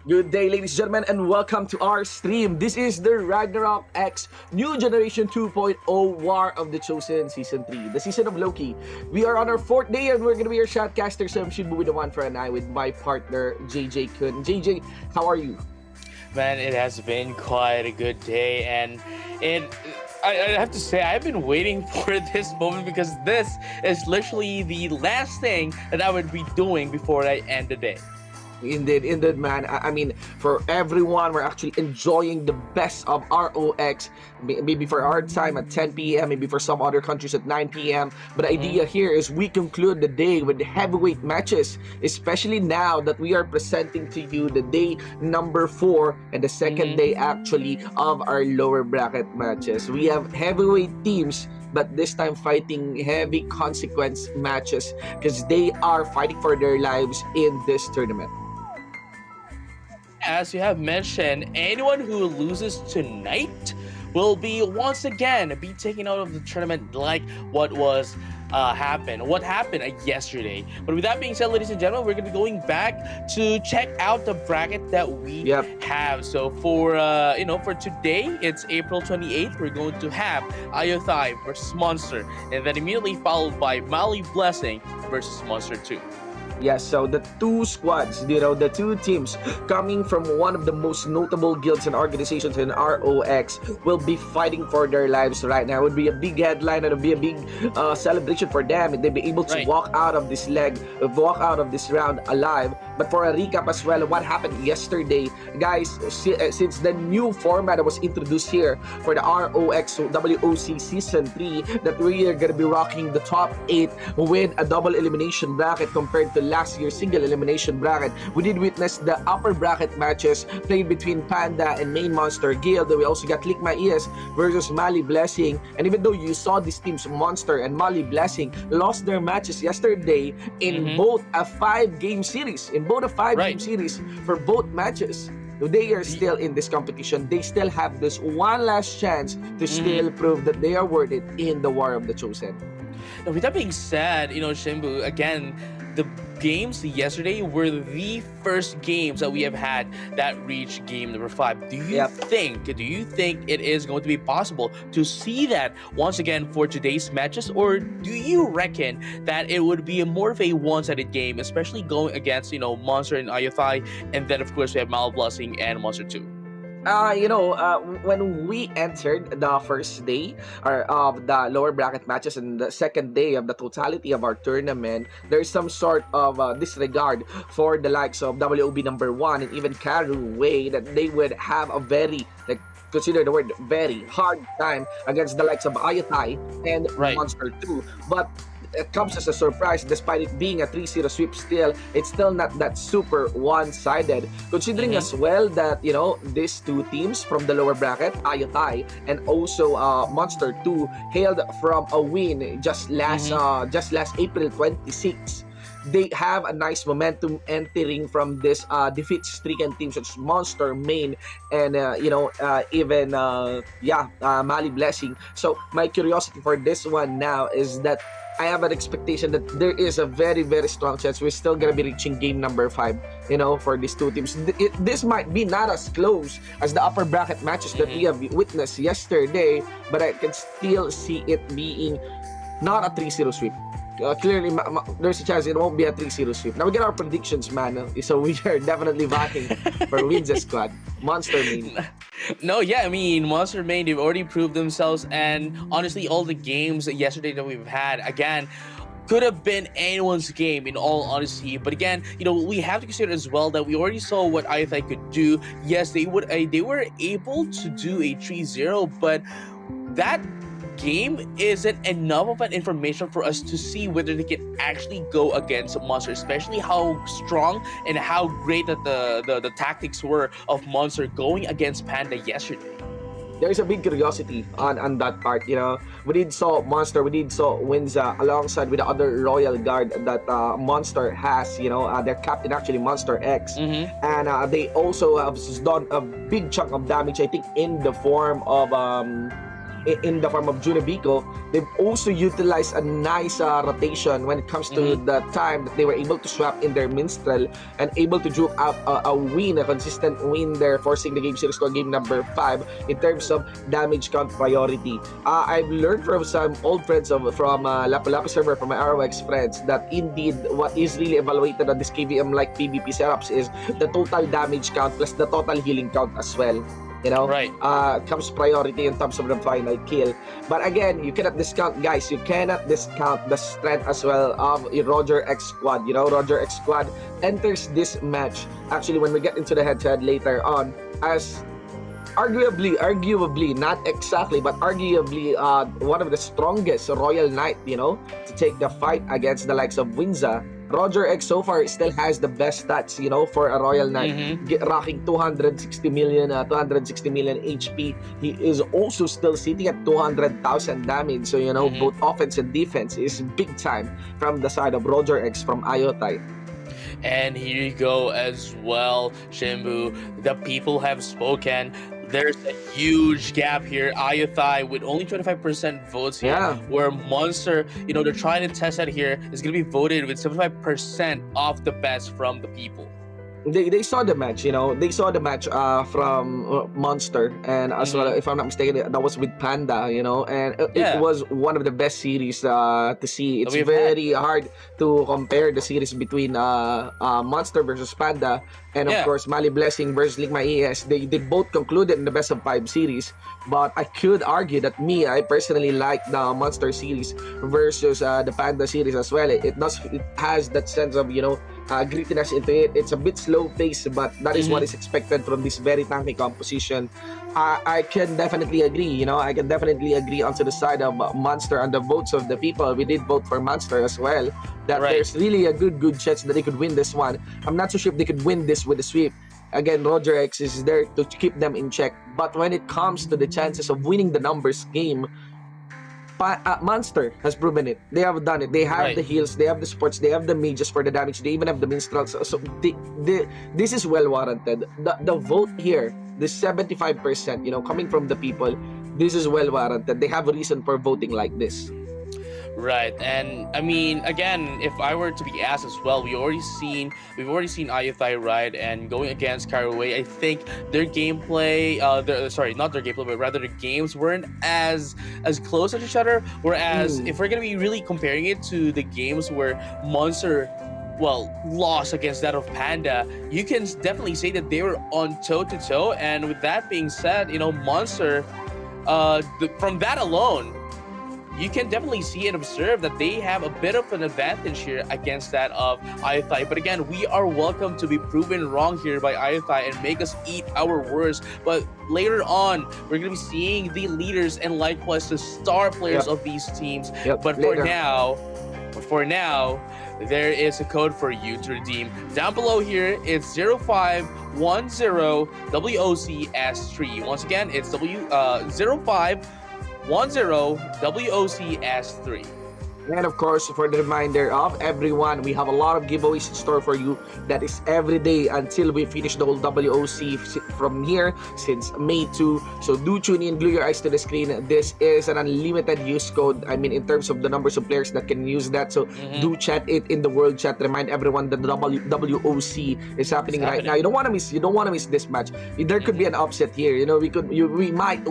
Good day, ladies and gentlemen, and welcome to our stream. This is the Ragnarok X New Generation 2.0 War of the Chosen Season 3, the season of Loki. We are on our fourth day, and we're going to be your shoutcasters. I'm Shinbu with the one for an eye with my partner, JJ Kun. JJ, how are you? Man, it has been quite a good day, and it. I have to say, I've been waiting for this moment because this is literally the last thing that I would be doing before I end the day. Indeed, man. I mean, for everyone, we're actually enjoying the best of ROX. Maybe for our time at 10 p.m., maybe for some other countries at 9 p.m. But the idea here is we conclude the day with the heavyweight matches, especially now that we are presenting to you the day number 4 and the second day actually of our lower bracket matches. We have heavyweight teams, but this time fighting heavy consequence matches because they are fighting for their lives in this tournament. As you have mentioned, anyone who loses tonight will be once again be taken out of the tournament like what happened yesterday. But with that being said, ladies and gentlemen, we're going to be going back to check out the bracket that we have. So for for today, it's April 28th. We're going to have Ayothai versus Monster, and then immediately followed by Mali Blessing versus Monster 2. Yes, so the two squads, the two teams coming from one of the most notable guilds and organizations in ROX will be fighting for their lives right now. It would be a big headline and it would be a big celebration for them if they'd be able to walk out of this round alive. But for a recap as well, what happened yesterday, guys, since the new format that was introduced here for the ROX WOC Season 3, that we are going to be rocking the top 8 with a double elimination bracket compared to last year's single elimination bracket. We did witness the upper bracket matches played between Panda and Main Monster Guild. We also got Click My Ears versus Mali Blessing. And even though you saw these teams, Monster and Mali Blessing, lost their matches yesterday in both a 5-game series. Game series for both matches. They are still in this competition. They still have this one last chance to still prove that they are worth it in the War of the Chosen. Now, with that being said, Shimbu, again, the games yesterday were the first games that we have had that reached game number 5. Do you think it is going to be possible to see that once again for today's matches, or do you reckon that it would be more of a one-sided game, especially going against Monster and Ayothai, and then of course we have Mal Blessing and Monster 2? When we entered the first day of the lower bracket matches and the second day of the totality of our tournament, there's some sort of disregard for the likes of WOB number 1 and even Karu Way that they would have a very, consider the word very, hard time against the likes of Ayatai and Monster 2. But it comes as a surprise, despite it being a 3-0 sweep. It's still not that super one-sided, considering as well that these two teams from the lower bracket, Ayotai and also Monster 2, hailed from a win just last April 26. They have a nice momentum entering from this defeat-stricken teams such as Monster, Main, and Mali Blessing. So my curiosity for this one now is that I have an expectation that there is a very, very strong chance we're still going to be reaching game number 5, for these two teams. This might be not as close as the upper bracket matches that we have witnessed yesterday, but I can still see it being not a 3-0 sweep. Clearly, there's a chance it won't be a 3-0 sweep. Now we get our predictions, man. So we are definitely vying for wins squad. Monster Main. No, yeah, I mean, Monster Main, they've already proved themselves, and honestly, all the games yesterday that we've had, again, could have been anyone's game in all honesty. But again, we have to consider as well that we already saw what Ayothai could do. Yes, they were able to do a 3-0, but that game isn't enough of an information for us to see whether they can actually go against Monster, especially how strong and how great that the tactics were of Monster going against Panda yesterday. There's a big curiosity on that part. We did saw Monster, we did saw Winza alongside with the other Royal Guard that Monster has. Their captain actually Monster X, and they also have done a big chunk of damage. I think in the form of in the form of Junabico. They've also utilized a nice rotation when it comes to the time that they were able to swap in their Minstrel and able to juke up a win, a consistent win there, forcing the game series to game number 5 in terms of damage count priority. I've learned from some old friends from Lapu-Lapu server, from my ROX friends, that indeed what is really evaluated on this KVM like PvP setups is the total damage count plus the total healing count as well. Right. Comes priority in terms of the final kill. But again, you cannot discount, guys, you cannot discount the strength as well of Roger X Squad. Roger X Squad enters this match, actually, when we get into the head-to-head later on, as arguably, not exactly, but arguably one of the strongest Royal Knight, to take the fight against the likes of Winza. Roger X so far still has the best stats, for a Royal Knight, rocking 260 million HP. He is also still sitting at 200,000 damage. So, both offense and defense is big time from the side of Roger X from Ayotai. And here you go as well, Shimbu. The people have spoken. There's a huge gap here. Ayotai with only 25% votes here, where Monster, they're trying to test that here, is going to be voted with 75% of the best from the people. They saw the match, they saw the match from Monster, and as well, if I'm not mistaken, that was with Panda, and it was one of the best series to see. It's very hard to compare the series between Monster versus Panda, and of course Mali Blessing versus Ligma ES. They both concluded in the best of 5 series, but I could argue that I personally like the Monster series versus the Panda series as well. It has that sense of grittiness into it. It's a bit slow paced, but that is what is expected from this very tanky composition. I can definitely agree. I can definitely agree onto the side of Monster and the votes of the people. We did vote for Monster as well. That there's really a good chance that they could win this one. I'm not so sure if they could win this with a sweep. Again, Roger X is there to keep them in check. But when it comes to the chances of winning the numbers game, Monster has proven it. They have done it. They have the heals, they have the supports, they have the mages for the damage, they even have the minstrels. So this is well warranted. The vote here, the 75%, coming from the people, this is well warranted. They have a reason for voting like this. Right, and I mean, again, if I were to be asked as well, we've already seen Ayotai ride, and going against Caraway, I think their gameplay, not their gameplay, but rather the games weren't as close to each other. Whereas if we're gonna be really comparing it to the games where Monster lost against that of Panda, you can definitely say that they were on toe-to-toe. And with that being said, Monster, from that alone, you can definitely see and observe that they have a bit of an advantage here against that of Ayotai. But again, we are welcome to be proven wrong here by Ayotai and make us eat our words. But later on, we're going to be seeing the leaders and likewise the star players of these teams. But for now, there is a code for you to redeem. Down below here, it's 0510WOCS3. Once again, it's 0510 WOCS3. And of course, for the reminder of everyone, we have a lot of giveaways in store for you. That is every day until we finish the whole WOC from here since May 2. So do tune in, glue your eyes to the screen. This is an unlimited use code. I mean, in terms of the numbers of players that can use that. So do chat it in the world chat. Remind everyone that the WOC is happening right now. You don't want to miss this match. There could be an upset here. We might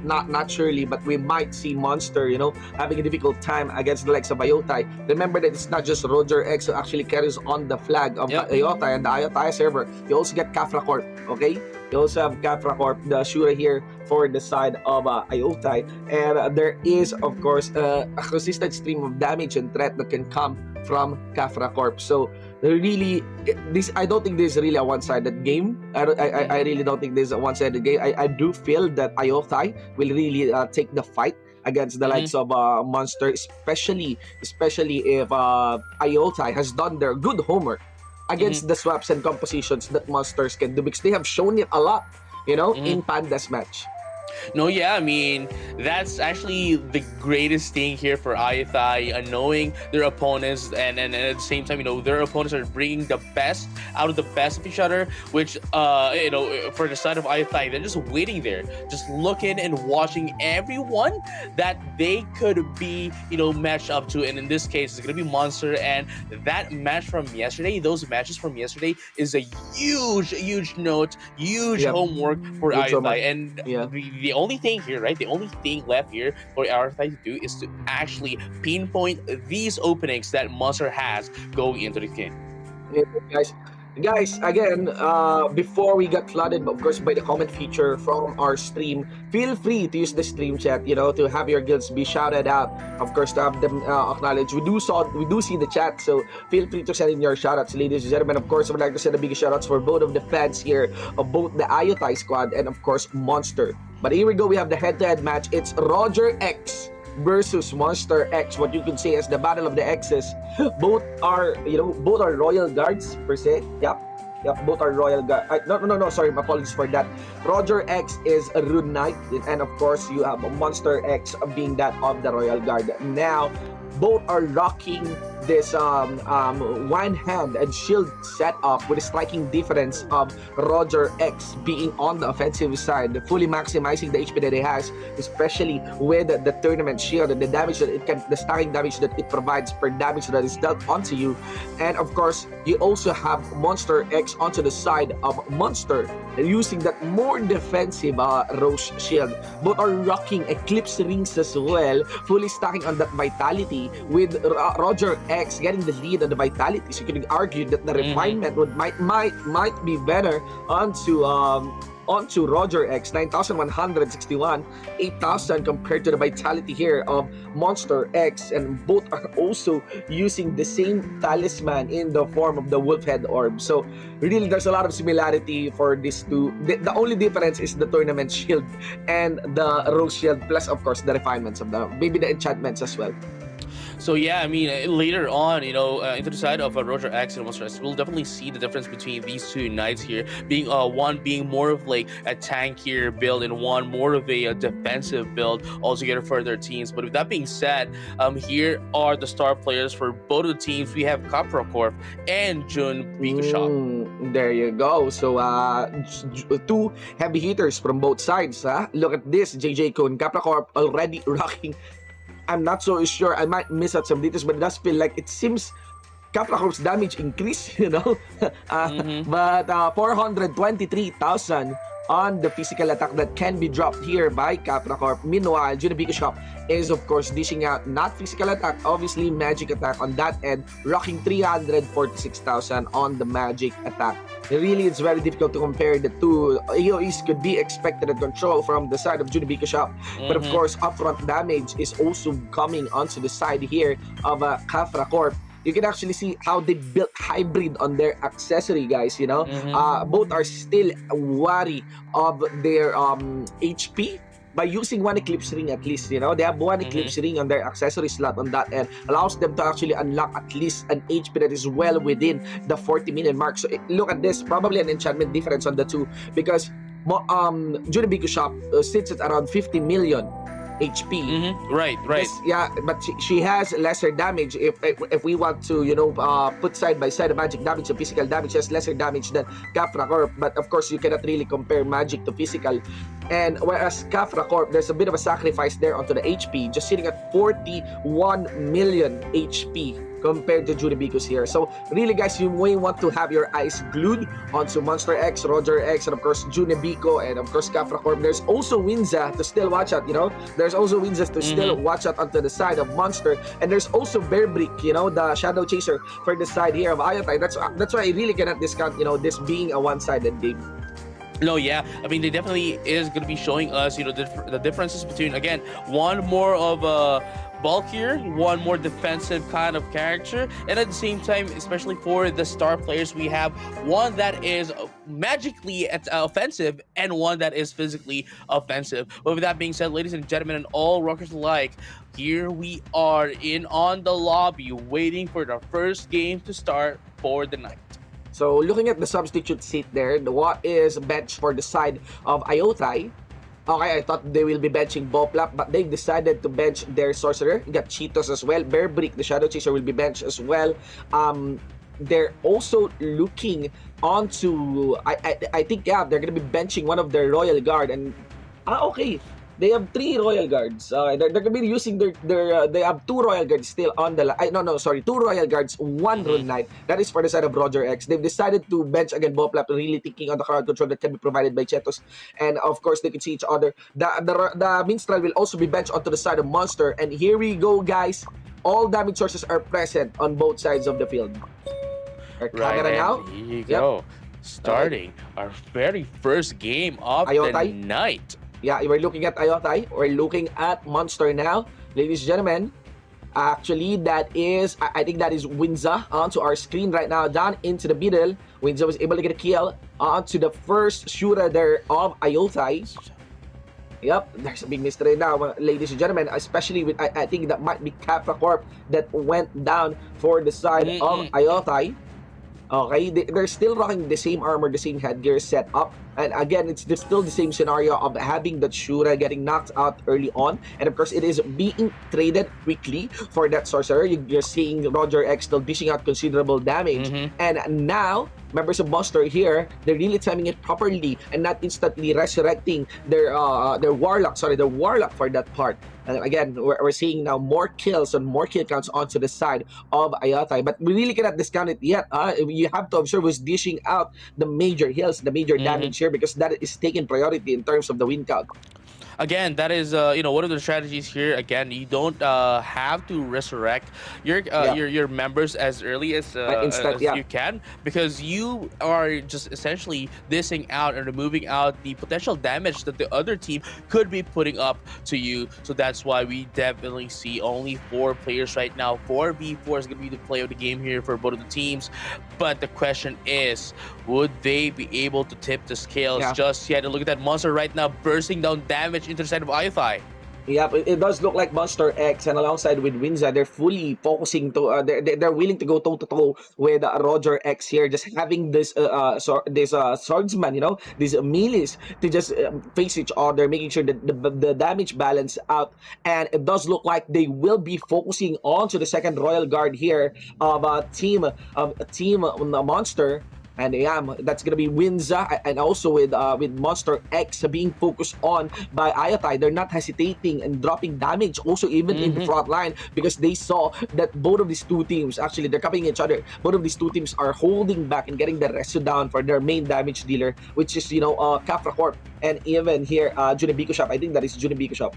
not surely, but we might see Monster, having a difficult time against the likes of Ayotai. Remember that it's not just Roger X who actually carries on the flag of Ayotai and the Ayotai server. You also get Kafra Corp, okay? You also have Kafra Corp, the Shura here for the side of Ayotai. And there is, of course, a consistent stream of damage and threat that can come from Kafra Corp. So really, I don't think this is really a one-sided game. I really don't think this is a one-sided game. I do feel that Ayotai will really take the fight against the likes of Monster, especially if Ayotai has done their good homework against the swaps and compositions that Monsters can do, because they have shown it a lot, in Panda's match. No, yeah, I mean, that's actually the greatest thing here for IFI, knowing their opponents, and at the same time, their opponents are bringing the best out of the best of each other, which, for the side of IFI, they're just waiting there, just looking and watching everyone that they could be, matched up to. And in this case, it's going to be Monster. And that match from yesterday, those matches from yesterday, is a huge, huge note, huge Yep. homework for Good so IFI. much. And Yeah. the only thing here, right? The only thing left here for RFI to do is to actually pinpoint these openings that Monster has going into the game. Yeah, guys, again, before we got flooded, of course, by the comment feature from our stream, feel free to use the stream chat, to have your guilds be shouted out, of course, to have them acknowledged. We do see the chat, so feel free to send in your shoutouts, ladies and gentlemen. Of course, I would like to send the biggest shoutouts for both of the fans here of both the IoTai squad and, of course, Monster. But here we go, we have the head-to-head match. It's Roger X versus Monster X. What you could say is the battle of the X's. Both are, both are royal guards per se. Yep, both are royal guard. No, sorry, my apologies for that. Roger X is a rune knight, and of course you have Monster X being that of the royal guard. Now, both are rocking this one hand and shield setup with a striking difference of Roger X being on the offensive side, fully maximizing the HP that he has, especially with the tournament shield and the damage that the stacking damage that it provides per damage that is dealt onto you. And of course, you also have Monster X onto the side of Monster using that more defensive Rose shield. Both are rocking Eclipse rings as well, fully stacking on that vitality, with Roger X getting the lead on the vitality. So you can argue that the refinement might be better onto Roger X, 9,161, 8,000 compared to the vitality here of Monster X, and both are also using the same talisman in the form of the wolf head orb. So really, there's a lot of similarity for these two. The only difference is the tournament shield and the rose shield, plus of course the refinements of maybe the enchantments as well. So yeah, I mean, later on, into the side of Roger X and Monster X, we'll definitely see the difference between these two knights here, being one being more of like a tankier build and one more of a defensive build altogether for their teams. But with that being said, here are the star players for both of the teams. We have Capricorn and Jun Bikushop. There you go. So two heavy hitters from both sides. Look at this, JJ Kun. Capricorn already rocking. I'm not so sure. I might miss out some details, but it does feel like it seems Capricorn's damage increased, But 423,000 on the physical attack that can be dropped here by Capricorn. Meanwhile, Junibiko Shop is of course dishing out not physical attack, obviously magic attack on that end, rocking 346,000 on the magic attack. Really, it's very difficult to compare the two. AoEs could be expected and control from the side of Junibiko Shop, but of course, upfront damage is also coming onto the side here of Kafra Corp. You can actually see how they built hybrid on their accessory, guys. Both are still wary of their HP by using one Eclipse ring at least. They have one Eclipse ring on their accessory slot on that end, allows them to actually unlock at least an HP that is well within the 40 million mark. So look at this, probably an enchantment difference on the two, because Junibiko Shop sits at around 50 million HP. Right. But she has lesser damage. If we want to, put side by side the magic damage to physical damage, she has lesser damage than Kafra Corp. But of course, you cannot really compare magic to physical. And whereas Kafra Corp, there's a bit of a sacrifice there onto the HP, just sitting at 41 million HP compared to Junibiko's here. So really, guys, you may want to have your eyes glued onto Monster X, Roger X, and of course Junibiko, and of course Kafra Corp. There's also Winza to still watch out. There's also Winza to still watch out onto the side of Monster, and there's also Bear Brick, the Shadow Chaser for the side here of IoTai. That's why I really cannot discount this being a one-sided game. No, yeah. I mean, they definitely is going to be showing us, the differences between, again, one more of a bulkier, one more defensive kind of character, and at the same time, especially for the star players, we have one that is magically offensive and one that is physically offensive. But with that being said, ladies and gentlemen, and all rockers alike, here we are on the lobby waiting for the first game to start for the night. So looking at the substitute seat there, what is bench for the side of IoTai? Okay, I thought they will be benching Boplap, but they've decided to bench their sorcerer. You got Cheetos as well. Bearbrick, the Shadow Chaser, will be benched as well. They're also looking onto. I think they're gonna be benching one of their Royal Guard and okay. They have 3 Royal Guards. They're gonna be using their they have 2 Royal Guards still on the no, sorry, 2 Royal Guards, 1 Rune Knight. That is for the side of Roger X. They've decided to bench again Boplap, really thinking on the crowd control that can be provided by Chetos, and of course they can see each other. The Minstrel will also be benched onto the side of Monster, and here we go, guys. All damage sources are present on both sides of the field. Our camera Right, now. and here you go. Starting our very first game of the Ayotai? night. Yeah, we're looking at Ayotai. We're looking at Monster now. Ladies and gentlemen, actually, that is, I think that is Winza onto our screen right now, down into the middle. Winza was able to get a kill onto the first shooter there of Ayotai. Yep, there's a big mystery now, ladies and gentlemen, especially with, I think that might be Kappa Corp that went down for the side of Ayotai. Okay, they're still rocking the same armor, the same headgear set up. And again, it's still the same scenario of having that Shura getting knocked out early on. And of course, it is being traded quickly for that Sorcerer. You're seeing Roger X still dishing out considerable damage. And now, members of Monster here, they're really timing it properly and not instantly resurrecting their Warlock, their Warlock for that part. And again, we're seeing now more kills and more kill counts onto the side of Ayatai. But we really cannot discount it yet. You have to observe who's dishing out the major heals, the major damage here, because that is taking priority in terms of the win count. Again, that is one of the strategies here. Again, you don't have to resurrect your members as early as you can, because you are just essentially dishing out and removing out the potential damage that the other team could be putting up to you. So that's why we definitely see only 4 players right now. 4v4 is going to be the play of the game here for both of the teams. But the question is, would they be able to tip the scales just yet? And look at that Monster right now bursting down damage into the side of Ayatai. Yep, it does look like Monster X, and alongside with Winza, they're fully focusing to they're willing to go toe to toe with Roger X here, just having this swordsman, these melees to just face each other, making sure that the damage balance out. And it does look like they will be focusing on to the second Royal Guard here of team Monster. And that's gonna be Winza, and also with Monster X being focused on by Ayatai. They're not hesitating and dropping damage also even in the front line, because they saw that both of these two teams, actually they're copying each other. Both of these two teams are holding back and getting the resto down for their main damage dealer, which is Kafra Corp, and even here Junibiko Shop. I think that is Junibiko Shop.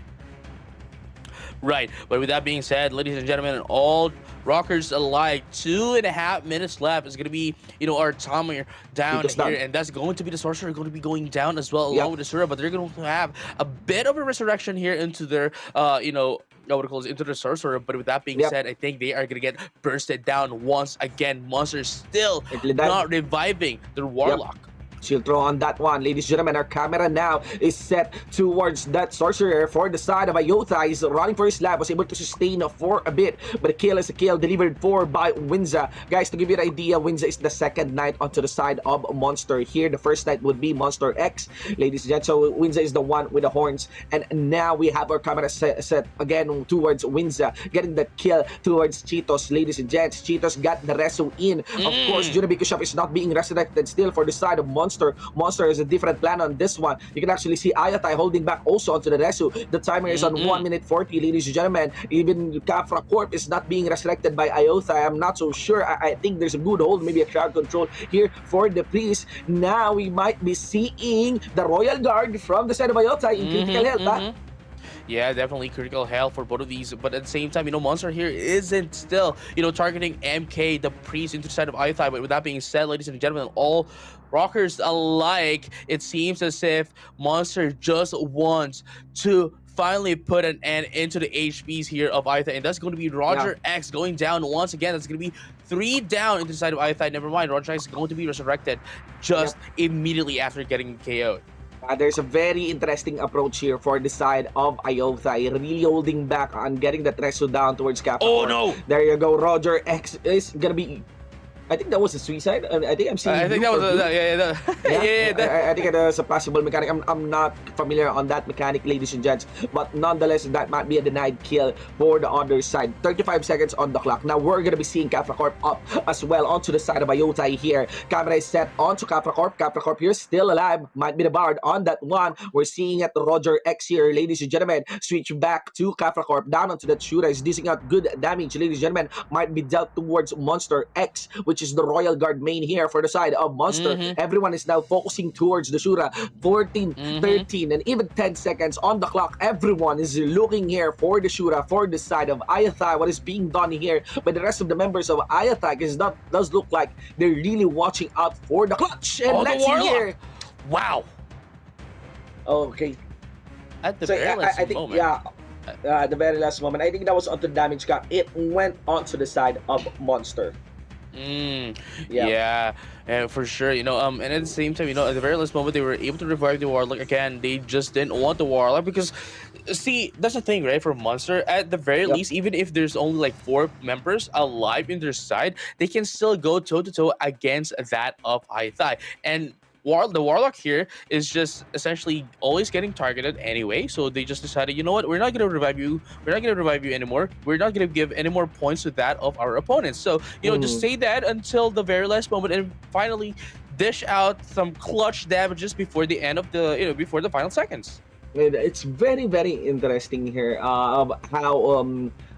Right, but with that being said, ladies and gentlemen, all rockers alike, 2.5 minutes left. Is going to be, our timer down here, and that's going to be the Sorcerer going to be going down as well, along with the Sura, but they're going to have a bit of a resurrection here into their, into the Sorcerer. But with that being said, I think they are going to get bursted down once again. Monster still not reviving their Warlock. She'll throw on that one. Ladies and gentlemen, our camera now is set towards that Sorcerer for the side of Ayota. He's running for his lap, was able to sustain for a bit, but a kill is a kill delivered for by Winza. Guys, to give you an idea, Winza is the second knight onto the side of Monster here. The first knight would be Monster X, ladies and gentlemen. So Winza is the one with the horns, and now we have our camera set again towards Winza, getting the kill towards Cheetos, ladies and gents. Cheetos got the reso in. Of course, Junibiko Shop is not being resurrected still for the side of Monster. Monster has a different plan on this one. You can actually see Ayatai holding back also onto the resu. The timer is on 1 minute 40, ladies and gentlemen. Even Kafra Corp is not being resurrected by Ayota. I'm not so sure. I think there's a good hold, maybe a crowd control here for the priest. Now we might be seeing the Royal Guard from the side of Ayota in critical health. Yeah, definitely critical health for both of these. But at the same time, Monster here isn't still, targeting MK, the priest, into the side of Ayatai. But with that being said, ladies and gentlemen, all rockers alike, it seems as if Monster just wants to finally put an end into the HPs here of Ayatai. And that's going to be Roger X going down once again. That's going to be 3 down into the side of Ayatai. Never mind, Roger X is going to be resurrected just immediately after getting KO'd. There's a very interesting approach here for the side of Ayota, really holding back on getting that reso down towards Kappa. Oh no! There you go, Roger X is gonna be I think that was a suicide. I think I'm seeing I think blue that was for blue. yeah, Yeah, yeah, I think it is a possible mechanic. I'm not familiar on that mechanic, ladies and gents, but nonetheless, that might be a denied kill for the other side. 35 seconds on the clock. Now we're gonna be seeing Capricorp up as well onto the side of Iotai here. Camera is set onto Capricorp. Capricorp here still alive. Might be the Bard on that one. We're seeing at the Roger X here, ladies and gentlemen. Switch back to Capricorp. Down onto that Shura is dishing out good damage, ladies and gentlemen. Might be dealt towards Monster X, which is the Royal Guard main here for the side of Monster. Mm-hmm. Everyone is now focusing towards the Shura. 14, Mm-hmm. 13, and even 10 seconds on the clock. Everyone is looking here for the Shura, for the side of Ayathai. What is being done here by the rest of the members of Ayathai does look like they're really watching out for the clutch. And let's see here. Wow. Okay. At the So very last I think, moment. yeah, at the very last moment, I think that was onto the damage cap. It went onto the side of Monster. Yeah, and for sure, and at the same time, at the very last moment, they were able to revive the Warlock again. They just didn't want the Warlock because, see, that's the thing, right? For Monster, at the very least, even if there's only like 4 members alive in their side, they can still go toe to toe against that of Aithai. And the Warlock here is just essentially always getting targeted anyway, so they just decided, you know what, we're not gonna revive you. We're not gonna revive you anymore. We're not gonna give any more points to that of our opponents. So just say that until the very last moment, and finally dish out some clutch damages before the end of the before the final seconds. It's very, very interesting here of how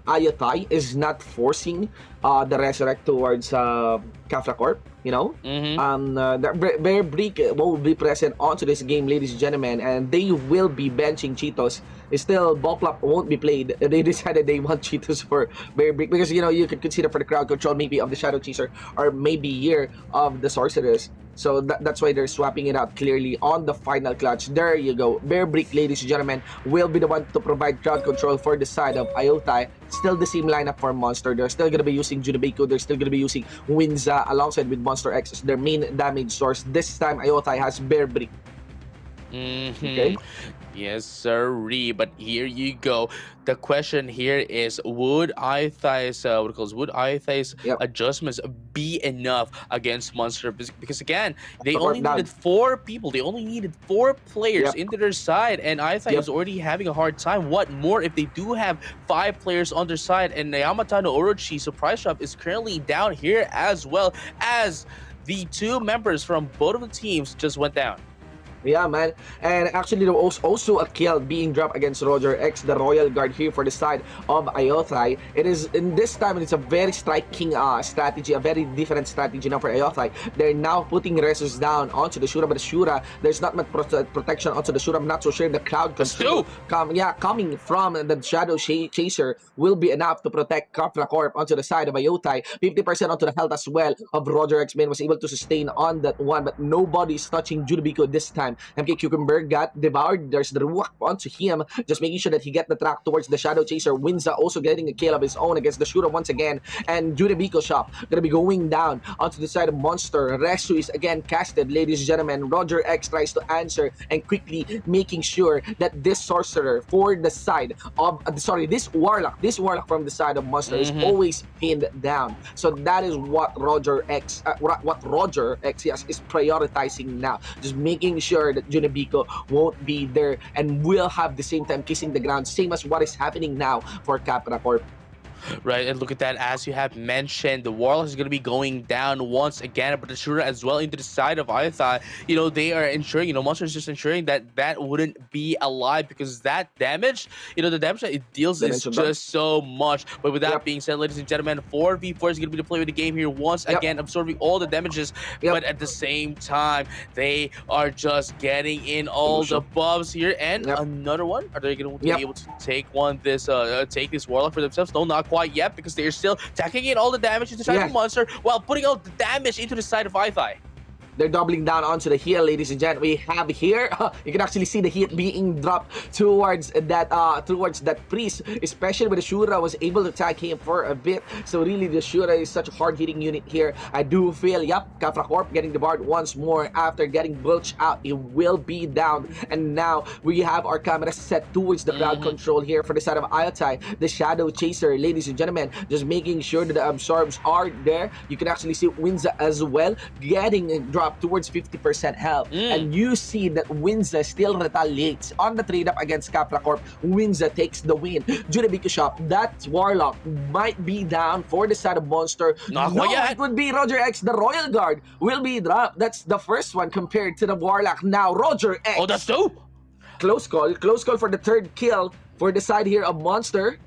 Ayatai is not forcing the Resurrect towards Kafra the Bear Brick will be present onto this game, ladies and gentlemen, and they will be benching Cheetos. Still, Boplap won't be played. They decided they want Cheetos for Bear Brick because you could consider for the crowd control maybe of the Shadow Chaser or maybe here of the Sorceress. So that's why they're swapping it out clearly on the final clutch. There you go. Bear Brick, ladies and gentlemen, will be the one to provide crowd control for the side of Iotai. Still the same lineup for Monster. They're still going to be using Judebeiko. They're still going to be using Winza alongside with Monster X as their main damage source. This time, Iotai has Bear Brick. Okay. Yes, sirree. But here you go. The question here is: would Aithai's adjustments be enough against Monster? Because again, they only needed 4 people. They only needed 4 players into their side, and Aithai is already having a hard time. What more if they do have 5 players on their side? And Yamatano Orochi surprise shop is currently down here as well, as the 2 members from both of the teams just went down. Yeah, man. And actually, there was also a kill being dropped against Roger X, the Royal Guard here for the side of Iothai. It is, in this time, it's a very striking strategy, a very different strategy now for Iothai. They're now putting Resus down onto the Shura, but the Shura, there's not much protection onto the Shura. I'm not so sure the crowd control coming from the Shadow Chaser will be enough to protect Kafra Corp onto the side of Iothai. 50% onto the health as well of Roger X. Man was able to sustain on that one, but nobody's touching Judebiko this time. MK Cucumber got devoured. There's the Ruak onto him, just making sure that he get the track towards the Shadow Chaser. Winza also getting a kill of his own against the Shura once again. And Judebiko shop gonna be going down onto the side of Monster. Resu is again casted, ladies and gentlemen. Roger X tries to answer and quickly making sure that this Sorcerer for the side of, this Warlock from the side of Monster is always pinned down. So that is what Roger X is prioritizing now. Just making sure that Junebiko won't be there and will have the same time kissing the ground, same as what is happening now for Capra Corp. Right, and look at that, as you have mentioned, the Warlock is going to be going down once again, but the Shura as well into the side of Ayathai. They are ensuring, Monster is just ensuring that wouldn't be alive, because that damage, the damage that it deals is just so much. But with that being said, ladies and gentlemen, 4v4 is going to be the play of the game here, once again absorbing all the damages, but at the same time, they are just getting in all the buffs here. And another one, are they going to be able to take take this Warlock for themselves? No, not quite yet, because they're still tacking in all the damage into the side of Monster while putting out the damage into the side of Wi-Fi. They're doubling down onto the heel, ladies and gentlemen. We have here, you can actually see the hit being dropped towards that priest, especially when the Shura was able to tag him for a bit. So really, the Shura is such a hard-hitting unit here. I do feel, yep, Kafra Corp getting the board once more after getting bulged out. It will be down. And now we have our camera set towards the crowd control here for the side of Iotai, the Shadow Chaser, ladies and gentlemen, just making sure that the absorbs are there. You can actually see Winza as well getting dropped towards 50% health. And you see that Winza still retaliates on the trade up against Capra Corp. Winza takes the win. Junebiko Shop, that Warlock might be down for the side of Monster. Not No, quite yet. it would be Roger X. The Royal Guard will be dropped. That's the first one compared to the Warlock. Now Roger X. Oh, that's dope. Close call for the third kill for the side here of Monster.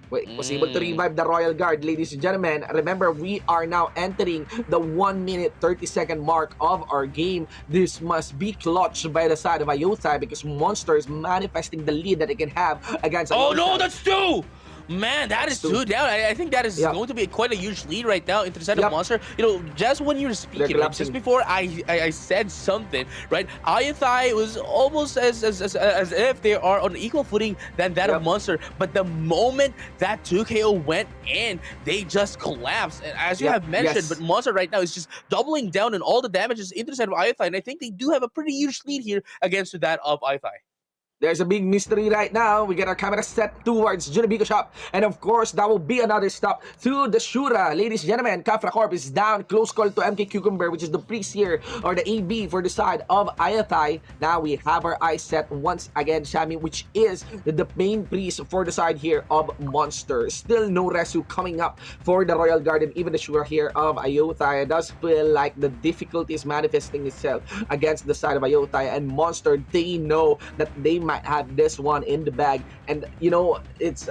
Wait, was able to revive the Royal Guard, ladies and gentlemen. Remember, we are now entering the 1 minute 30-second mark of our game. This must be clutched by the side of Ayotha because Monster is manifesting the lead that it can have against Oh Ayotha. no, that's two. Man, that is two down. I think that is going to be quite a huge lead right now into the side of Monster. You know, just when you were speaking, right, just before I said something, right? Ayathai was almost as if they are on equal footing than that of Monster. But the moment that 2KO went in, they just collapsed. And as you have mentioned, but Monster right now is just doubling down on all the damages into the side of Ayathai. And I think they do have a pretty huge lead here against that of Ayathai. There's a big mystery right now. We get our camera set towards Junebiko Shop. And of course, that will be another stop to the Shura. Ladies and gentlemen, Kafra Corp is down. Close call to MK Cucumber, which is the priest here, or the AB for the side of Ayathai. Now we have our eyes set once again, Shami, which is the main priest for the side here of Monster. Still no Resu coming up for the Royal Guard and even the Shura here of Ayathai. It does feel like the difficulty is manifesting itself against the side of Ayathai and Monster. They know that they might have this one in the bag, and you know, it's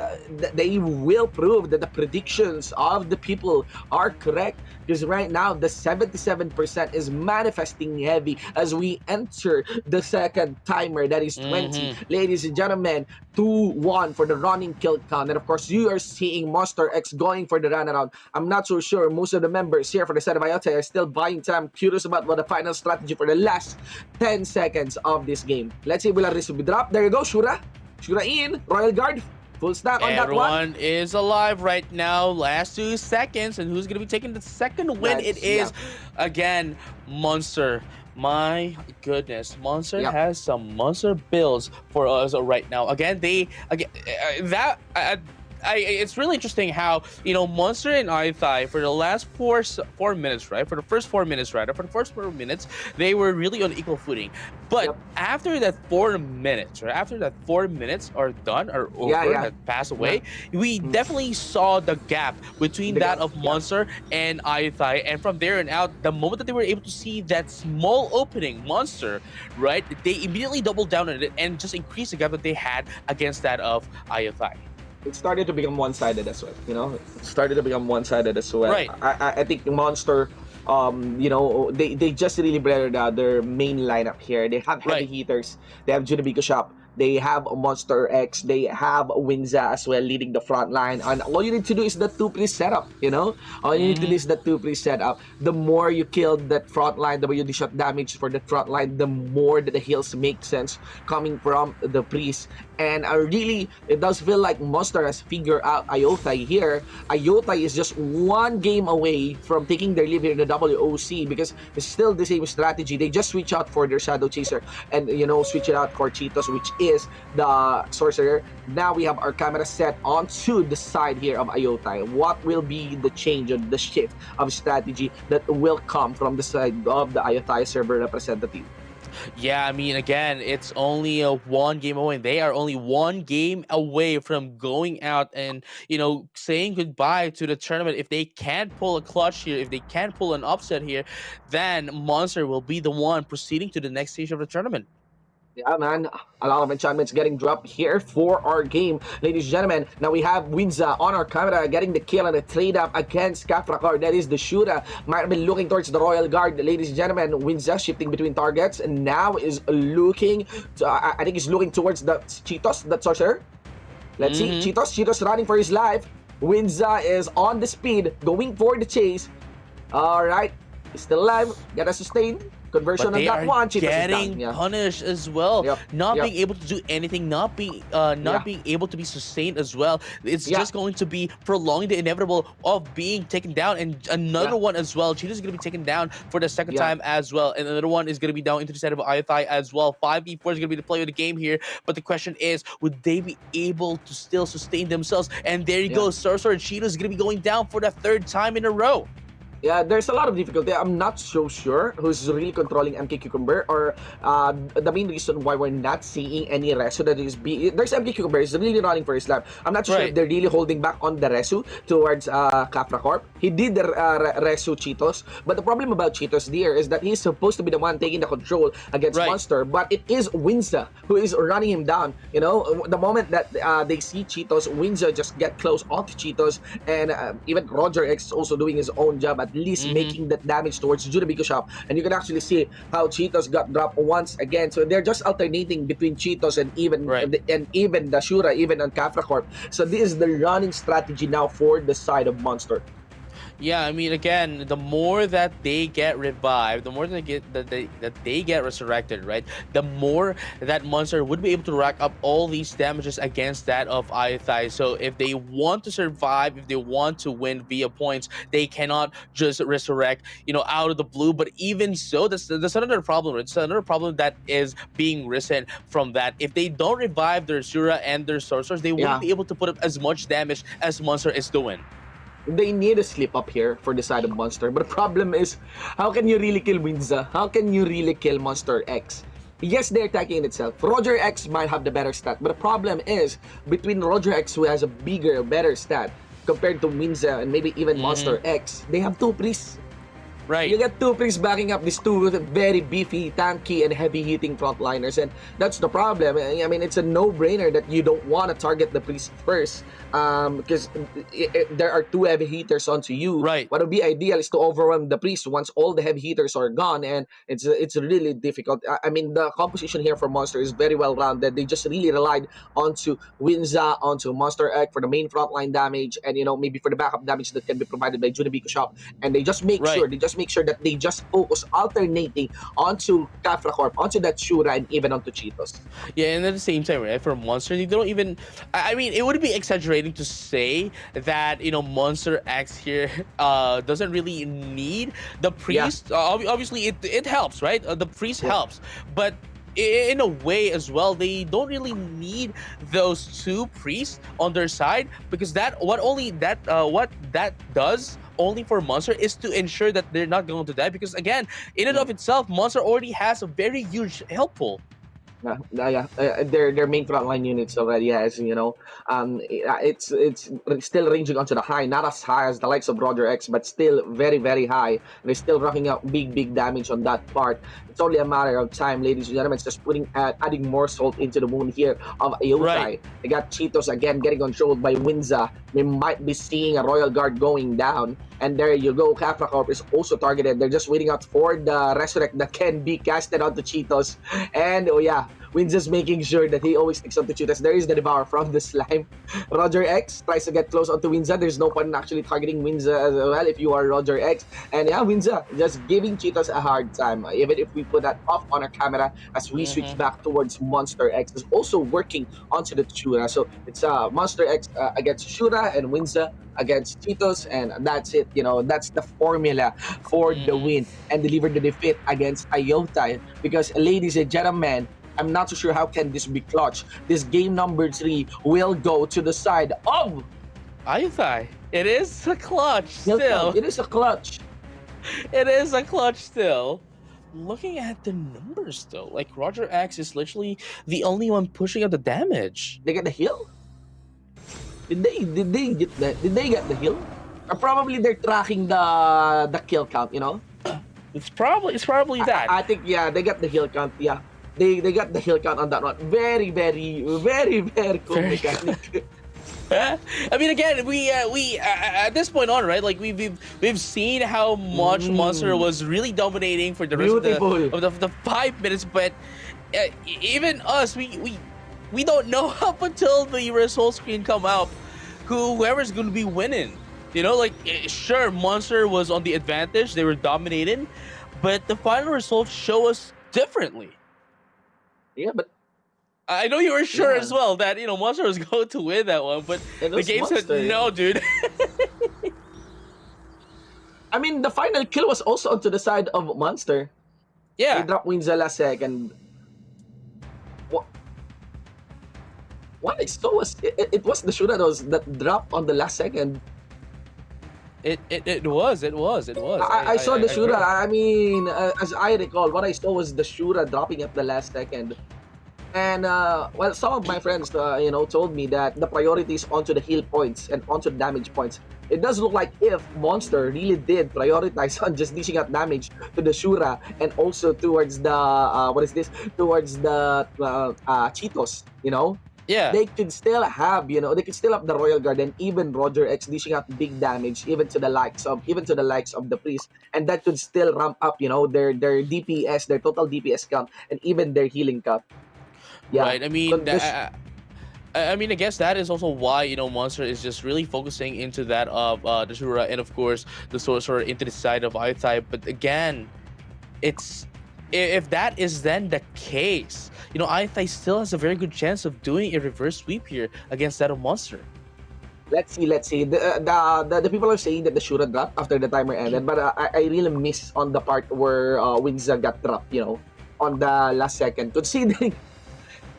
they will prove that the predictions of the people are correct, because right now the 77% is manifesting heavy as we enter the second timer, that is 20. Ladies and gentlemen, 2-1 for the running kill count. And of course, you are seeing Monster X going for the runaround. I'm not so sure. Most of the members here for the side of Ayotha are still buying time. Curious about what the final strategy for the last 10 seconds of this game. Let's see, will Arisu be dropped? There you go, Shura. Shura in. Royal Guard. Full stack on that one. Everyone is alive right now. Last 2 seconds. And who's going to be taking the second win? It is, again, Monster. My goodness, Monster has some monster builds for us right now. Again, it's really interesting how, you know, Monster and Ithai for the last 4 minutes, right? For the first 4 minutes, right? For the first 4 minutes, they were really on equal footing. But after that 4 minutes, right? After that 4 minutes are done or over, have passed away, we definitely saw the gap between that of Monster and Ithai. And from there and out, the moment that they were able to see that small opening, Monster, right? They immediately doubled down on it and just increased the gap that they had against that of Ithai. It started to become one-sided as well, you know? It started to become one-sided as well. Right. I think Monster, you know, they just really blurred out their main lineup here. They have heavy hitters. They have Junebiko Shop. They have Monster X. They have Winza as well leading the front line. And all you need to do is the 2-priest setup, you know? All you need to do is the 2-priest setup. The more you kill that front line, the more you do shot damage for that front line, the more that the heals make sense coming from the priest. And really, it does feel like Monster has figured out Ayotha here. Ayotha is just 1 game away from taking their lead here in the WOC because it's still the same strategy. They just switch out for their Shadow Chaser and, you know, switch it out for Cheetos, which is the Sorcerer. Now we have our camera set onto the side here of Ayotha. What will be the change or the shift of strategy that will come from the side of the Ayotha server representative? Yeah, I mean, again, it's only a 1 game away. They are only 1 game away from going out and, you know, saying goodbye to the tournament. If they can't pull a clutch here, if they can't pull an upset here, then Monster will be the one proceeding to the next stage of the tournament. Yeah, man. A lot of enchantments getting dropped here for our game. Ladies and gentlemen, now we have Winza on our camera getting the kill and the trade up against Kafrakar. That is the Shura. Might be looking towards the Royal Guard. Ladies and gentlemen, Winza shifting between targets and now is looking, I think he's looking towards the Cheetos, that Sorcerer. Let's see. Cheetos running for his life. Winza is on the speed, going for the chase. All right. He's still alive. Get a sustain. But Conversion on they that are one. Cheetos is down. getting Yeah. punished as well, Yep. not Yep. being able to do anything, Yeah. not being able to be sustained as well. It's Yeah. just going to be prolonging the inevitable of being taken down, and Yeah. another one as well. Cheetah's going to be taken down for the second Yeah. time as well, and another one is going to be down into the side of IFI as well. 5v4 is going to be the play of the game here, but the question is, would they be able to still sustain themselves? And there you Yeah. go, Sorcerer and Cheetah's going to be going down for the third time in a row. Yeah, there's a lot of difficulty. I'm not so sure who's really controlling MK Cucumber, or the main reason why we're not seeing any Resu that is there's MK Cucumber is really running for his life. I'm not sure Right. if they're really holding back on the Resu towards Capra Corp. He did the Resu Cheetos, but the problem about Cheetos there is that he's supposed to be the one taking the control against Right. Monster, but it is Winza who is running him down. You know, the moment that they see Cheetos, Winza just get close onto Cheetos, and even Roger X is also doing his own job at least making that damage towards Judabiko shop, and you can actually see how Cheetos got dropped once again. So they're just alternating between Cheetos and even Right. even the Shura, even on Capra Corp. So this is the running strategy now for the side of Monster. Yeah, I mean, again, the more that they get revived, the more they get that they get resurrected, right? The more that Monster would be able to rack up all these damages against that of Aethai. So if they want to survive, if they want to win via points, they cannot just resurrect, out of the blue. But even so, that's another problem. It's another problem that is being risen from that. If they don't revive their Zura and their sorcerers, they Yeah. won't be able to put up as much damage as Monster is doing. They need a slip up here for the side of Monster. But the problem is, how can you really kill Winza? How can you really kill Monster X? Yes, they're attacking itself. Roger X might have the better stat, but the problem is, between Roger X, who has a bigger, better stat, compared to Winza and maybe even Monster X, they have two priests. Right. You get two priests backing up these two very beefy, tanky, and heavy-hitting frontliners, and that's the problem. I mean, it's a no-brainer that you don't want to target the priest first, because there are two heavy hitters onto you. Right. What would be ideal is to overwhelm the priest once all the heavy hitters are gone, and it's really difficult. I mean, the composition here for Monster is very well-rounded. They just really relied onto Winza, onto Monster Egg for the main frontline damage, and maybe for the backup damage that can be provided by Junibiko Shop, and they just make Right. sure that they just focus alternating onto Kafra Corp, onto that Shura, and even onto Cheetos. Yeah, and at the same time, right, for Monster, they don't even. I mean, it would be exaggerating to say that Monster X here doesn't really need the priest. Obviously, it helps, right? The priest helps, but in a way as well, they don't really need those two priests on their side, because what that does only for Monster is to ensure that they're not going to die, because again, in and of itself, Monster already has a very huge help pool. Their main frontline units already has, it's still ranging onto the high, not as high as the likes of Roger X, but still very, very high. They're still rocking out big damage on that part. It's only a matter of time, ladies and gentlemen. It's just adding more salt into the wound here of Ayotai. Right. They got Cheetos again getting controlled by Winza. We might be seeing a Royal Guard going down. And there you go, Capra Corp is also targeted. They're just waiting out for the Resurrect that can be casted onto Cheetos. And oh yeah, Winza's making sure that he always sticks onto Cheetos. There is the Devour from the slime. Roger X tries to get close onto Winza. There's no point in actually targeting Winza as well if you are Roger X. And yeah, Winza just giving Cheetos a hard time. Even if we put that off on our camera as we switch back towards Monster X, is also working onto the Shura. So it's Monster X against Shura and Winza against Cheetos, and that's it. That's the formula for the win and deliver the defeat against Ayotai. Because, ladies and gentlemen, I'm not so sure how can this be clutch. This game number 3 will go to the side of Aethai. It is a clutch still. It is a clutch. It is a clutch still. Looking at the numbers though, like Roger X is literally the only one pushing out the damage. They get the heal? Did they get the heal? Or probably they're tracking the kill count, It's probably that. I think they got the heal count, yeah. They got the heal count on that one. Very, very, very, very cool mechanic. I mean, again, we at this point on, right? Like we've seen how much Monster was really dominating for the rest of the 5 minutes, but even us, we don't know up until the result screen come out whoever's going to be winning. Like sure, Monster was on the advantage; they were dominating, but the final results show us differently. Yeah, but I know you were sure yeah, as well that Monster was going to win that one, but it the was game said Monster. no, dude. I mean, the final kill was also onto the side of Monster. They Yeah, dropped wins the last second. What, what I saw was it was the shooter that dropped on the last second. it was. I saw the I shooter. agree. I mean, as I recall, what I saw was the shooter dropping at the last second. And well, some of my friends, told me that the priority is onto the heal points and onto the damage points. It does look like if Monster really did prioritize on just dishing out damage to the Shura and also towards the towards the Cheetos, Yeah. they could still have the Royal Guard and even Roger X dishing out big damage even to the likes of the priest, and that could still ramp up, their DPS, their total DPS count, and even their healing count. Yeah. Right. I mean, So this I guess that is also why Monster is just really focusing into that of the Shura and of course the Sorcerer into the side of Aitai. But again, it's if that is then the case, Aitai still has a very good chance of doing a reverse sweep here against that of Monster. let's see. The people are saying that the Shura dropped after the timer ended, but I really miss on the part where Winza got dropped. On the last second, considering.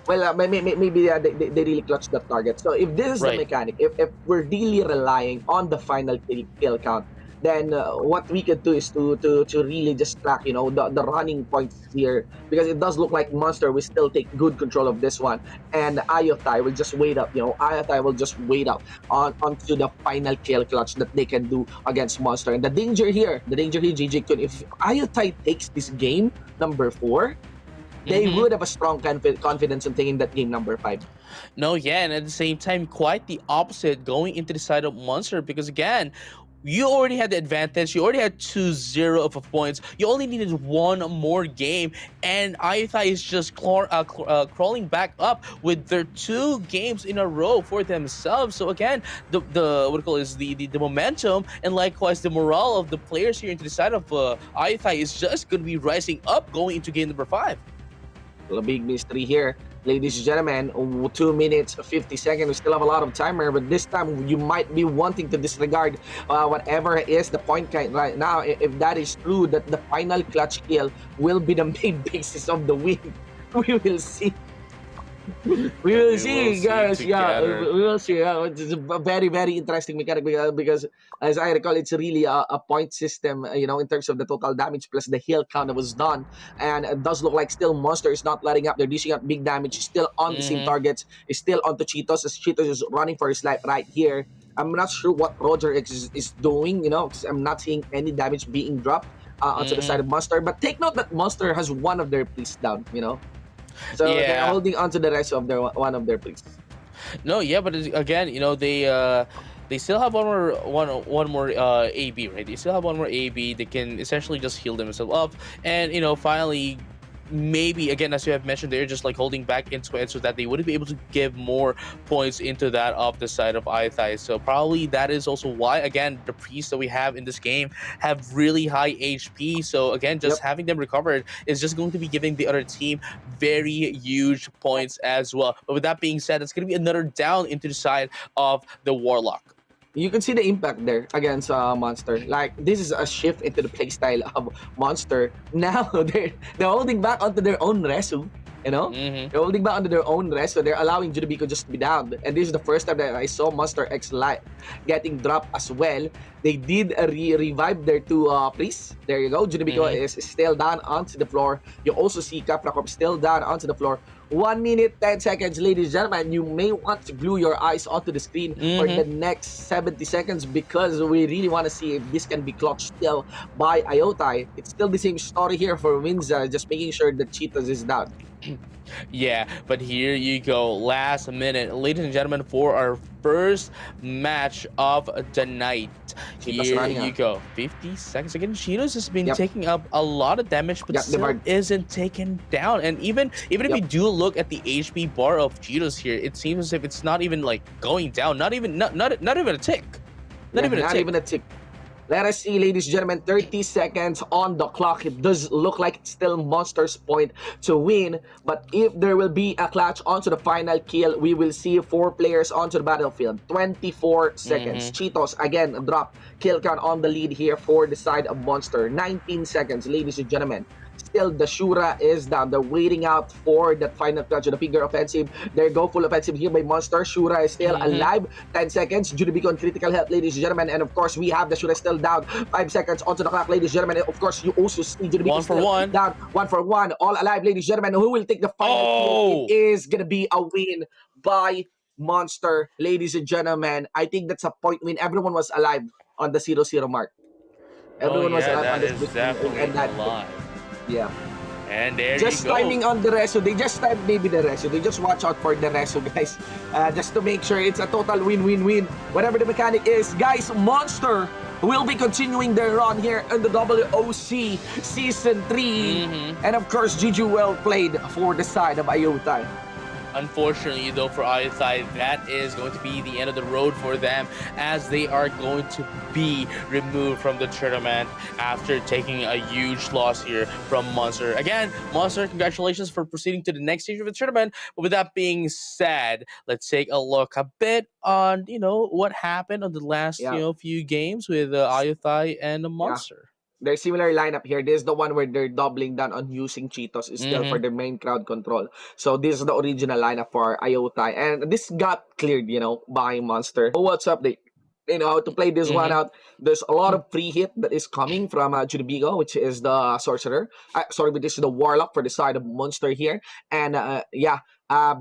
Well, maybe they really clutched that target. So if this is the Right. mechanic, if we're really relying on the final kill count, then what we could do is to really just track, the running points here, because it does look like Monster will still take good control of this one, and Ayotai will just wait up. Ayotai will just wait up onto the final kill clutch that they can do against Monster. And the danger here, JJ Kun, if Ayotai takes this game number 4, they Mhm. would have a strong confidence in taking that game number 5. No, yeah, and at the same time, quite the opposite going into the side of Monster because again, you already had the advantage. You already had 2-0 of points. You only needed one more game, and Ayutthaya is just crawling back up with their 2 games in a row for themselves. So again, the what do you call it, is the momentum and likewise the morale of the players here into the side of Ayutthaya is just going to be rising up going into game number 5. A big mystery here, ladies and gentlemen. 2 minutes 50 seconds. We still have a lot of timer, but this time you might be wanting to disregard whatever is the point count right now. If that is true, that the final clutch kill will be the main basis of the win. We will see. We will We will see, see guys. Yeah, together. we will see. It's a very, very interesting mechanic because as I recall, it's really a point system, in terms of the total damage plus the heal count that was done. And it does look like still Monster is not letting up. They're dishing out big damage, still on the same Hmm. targets, is still onto Cheetos, as Cheetos is running for his life right here. I'm not sure what Roger X is doing, because I'm not seeing any damage being dropped onto the side Hmm. of Monster. But take note that Monster has one of their priests down. So they're Yeah. holding on to the rest of their one of their plays. No, yeah, but again, they still have one more AB, right? They still have one more AB. They can essentially just heal themselves up, and finally, maybe again, as you have mentioned, they're just like holding back into it so that they wouldn't be able to give more points into that of the side of Aithai. So probably that is also why again the priests that we have in this game have really high HP. So again, just Yep. having them recovered is just going to be giving the other team very huge points as well. But with that being said, it's going to be another down into the side of the Warlock. You can see the impact there against Monster. Like, this is a shift into the playstyle of Monster. Now they're holding back onto their own Resu. Hmm. They're holding back onto their own Resu. They're allowing Judabiko just to be down. And this is the first time that I saw Monster X Light getting dropped as well. They did revive their 2 priests. There you go. Judabiko Hmm. is still down onto the floor. You also see Capra still down onto the floor. 1 minute 10 seconds, ladies and gentlemen. You may want to glue your eyes onto the screen for Hmm. the next 70 seconds because we really want to see if this can be clutched still by Iotai. It's still the same story here for Winza, just making sure that Cheetos is down. Yeah, but here you go. Last minute, ladies and gentlemen, for our first match of the night. Cheetos Here running you out. go. 50 seconds. Again, Cheetos has been Yep. taking up a lot of damage, but Yep, they've still isn't taken down. And even if Yep. you do look at the HP bar of Cheetos here, it seems as if it's not even like going down. Not even a tick. Not Yeah, even a not tick. even a tick. Let us see, ladies and gentlemen, 30 seconds on the clock. It does look like it's still Monster's point to win. But if there will be a clutch onto the final kill, we will see 4 players onto the battlefield. 24 seconds. Mm-hmm. Cheetos, again, drop kill count on the lead here for the side of Monster. 19 seconds, ladies and gentlemen. Still, the Shura is down. They're waiting out for that final clutch of the bigger offensive. There go full offensive here by Monster. Shura is still Mm-hmm. alive. 10 seconds. Judebico on critical health, ladies and gentlemen. And of course, we have the Shura still down. 5 seconds onto the clock, ladies and gentlemen. And of course, you also see Judebico One for still one. down. 1 for 1. All alive, ladies and gentlemen. Who will take the final kill? It Oh, is going to be a win by Monster, ladies and gentlemen. I think that's a point win. Everyone was alive on the 0-0 mark. oh Everyone was yeah, alive on that this, is definitely and that, alive. yeah. And there you Just go. timing on the reso. They just timed maybe the reso. They just watch out for the reso, guys. Just to make sure it's a total win-win-win. Whatever the mechanic is. Guys, Monster will be continuing their run here in the WOC Season 3. Mm-hmm. And of course, Juju well played for the side of Iota. Unfortunately, though, for ISI, that is going to be the end of the road for them, as they are going to be removed from the tournament after taking a huge loss here from Monster. Again, Monster, congratulations for proceeding to the next stage of the tournament. But with that being said, let's take a look a bit on, what happened on the last, Yeah, few games with ISI and yeah. Monster. Their similar lineup here. This is the one where they're doubling down on using Cheetos still for Mm-hmm. their main crowd control. So this is the original lineup for Iota. And this got cleared, by Monster. So what's up? They know how to play this one Mm-hmm. out. There's a lot of free hit that is coming from Judibigo, which is the sorcerer. Sorry, but this is the warlock for the side of Monster here. And yeah,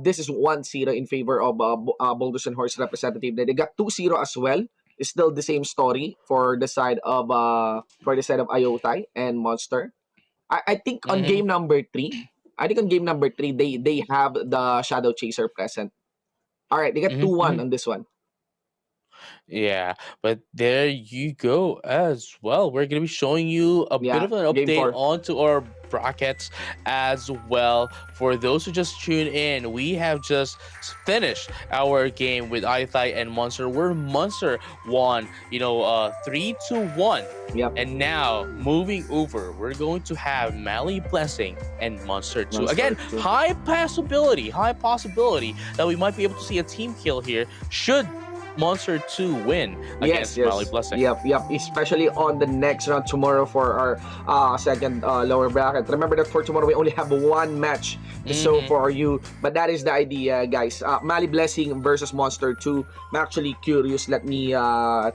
this is 1-0 in favor of Boulders and Horse representative. They got 2-0 as well. It's still the same story for the side of Iotai and Monster. I think on Mm-hmm. game number 3, they have the Shadow Chaser present. All right, they got Mm-hmm. 2-1 Mm-hmm. on this one. Yeah, but there you go as well. We're going to be showing you a bit Yeah, of an game update 4. onto our brackets as well. For those who just tune in, we have just finished our game with ISI and Monster, where Monster won, 3-1. Yep, And now, moving over, we're going to have Mally Blessing and Monster 2. Monster Again, 2. high possibility that we might be able to see a team kill here should Monster 2 win Yes, against Mally yes. Blessing. Yep. Especially on the next round tomorrow for our second lower bracket. Remember that for tomorrow we only have one match to show Mm-hmm. for you. But that is the idea, guys. Mali Blessing versus Monster 2. I'm actually curious. Let me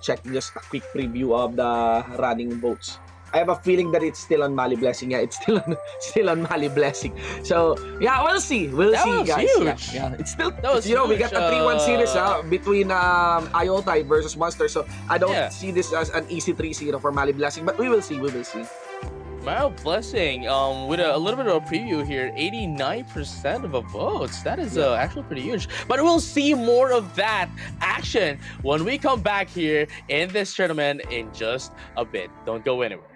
check just a quick preview of the running votes. I have a feeling that it's still on Mali Blessing. Yeah, it's still on Mali Blessing. So yeah, we'll see. We'll That see, was guys. huge. Yeah. It's still That was we huge. got a 3-1 series between Iota versus Monster. So I don't Yeah, see this as an easy 3-0 for Mali Blessing, but we will see. Mally Blessing, with a little bit of a preview here, 89% of the votes. That is Yeah. actually pretty huge. But we'll see more of that action when we come back here in this tournament in just a bit. Don't go anywhere.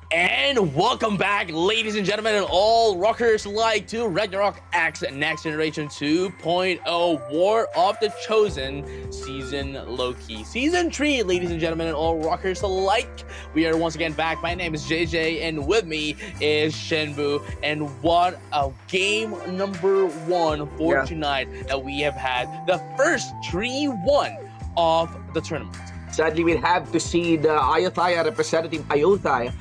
And welcome back, ladies and gentlemen, and all rockers like to Ragnarok X Next Generation 2.0 War of the Chosen Season Loki. Season 3, ladies and gentlemen, and all rockers alike. We are once again back. My name is JJ, and with me is Shenbu. And what a game number 1 for tonight that we have had. The first 3-1 of the tournament. Sadly, we'll have to see the Ayutthaya representative Ayutthaya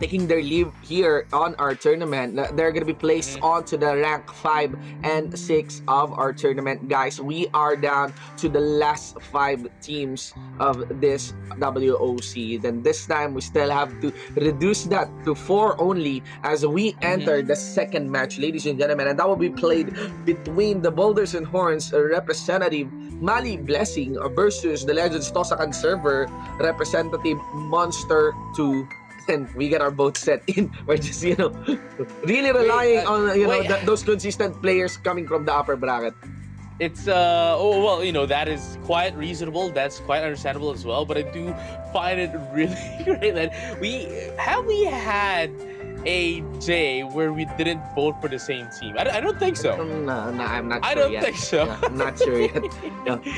taking their leave here on our tournament. They're going to be placed onto the rank 5 and 6 of our tournament. Guys, we are down to the last 5 teams of this WOC. Then this time, we still have to reduce that to 4 only as we enter the second match, ladies and gentlemen. And that will be played between the Boulders and Horns representative Mali Blessing versus the Legends Tosakan server representative Monster 2. And we get our both set in. We're just, really relying on, those consistent players coming from the upper bracket. It's that is quite reasonable. That's quite understandable as well. But I do find it really great that we had a day where we didn't vote for the same team. I don't think so. No, I'm not sure I don't yet. think so. Yeah, I'm not sure yet.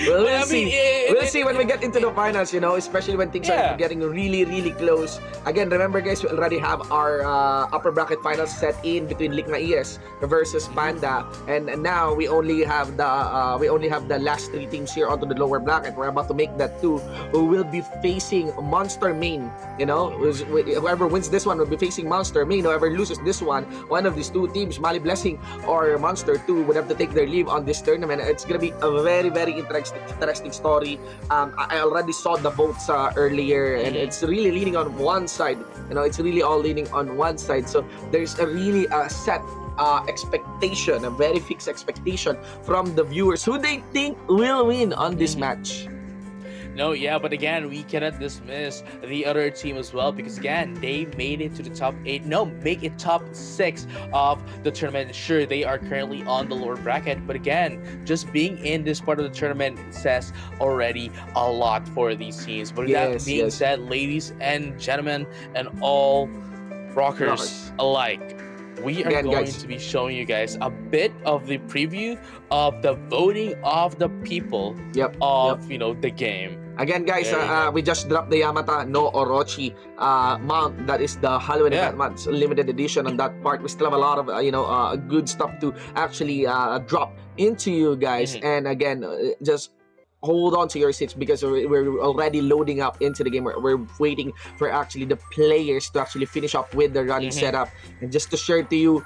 We'll see. We'll see when we get into the finals, especially when things are getting really, really close. Again, remember guys, we already have our upper bracket finals set in between Likna ES versus Panda, and now we only have the last 3 teams here onto the lower bracket. We're about to make that 2. Who will be facing Monster Main. Whoever wins this one will be facing Monster Main. Whoever loses this one of these 2 teams, Mali Blessing or Monster 2, would have to take their leave on this tournament. It's gonna be a very, very interesting story. I already saw the votes earlier, and it's really leaning on one side. It's really all leaning on one side. So there's a really set expectation, a very fixed expectation from the viewers who they think will win on this match. No, yeah, but again, we cannot dismiss the other team as well, because again, they made it to the top 8. No, make it top 6 of the tournament. Sure, they are currently on the lower bracket, but again, just being in this part of the tournament says already a lot for these teams. But that being said, ladies and gentlemen, and all rockers alike, we are going to be showing you guys a bit of the preview of the voting of the people of the game. Again, guys, There you go. we just dropped the Yamata no Orochi mount. That is the Halloween Yeah. event month, limited edition on that part. We still have a lot of good stuff to actually drop into you guys. Mhm. And again, just hold on to your seats because we're already loading up into the game. We're waiting for actually the players to actually finish up with the running Mhm. setup. And just to share to you,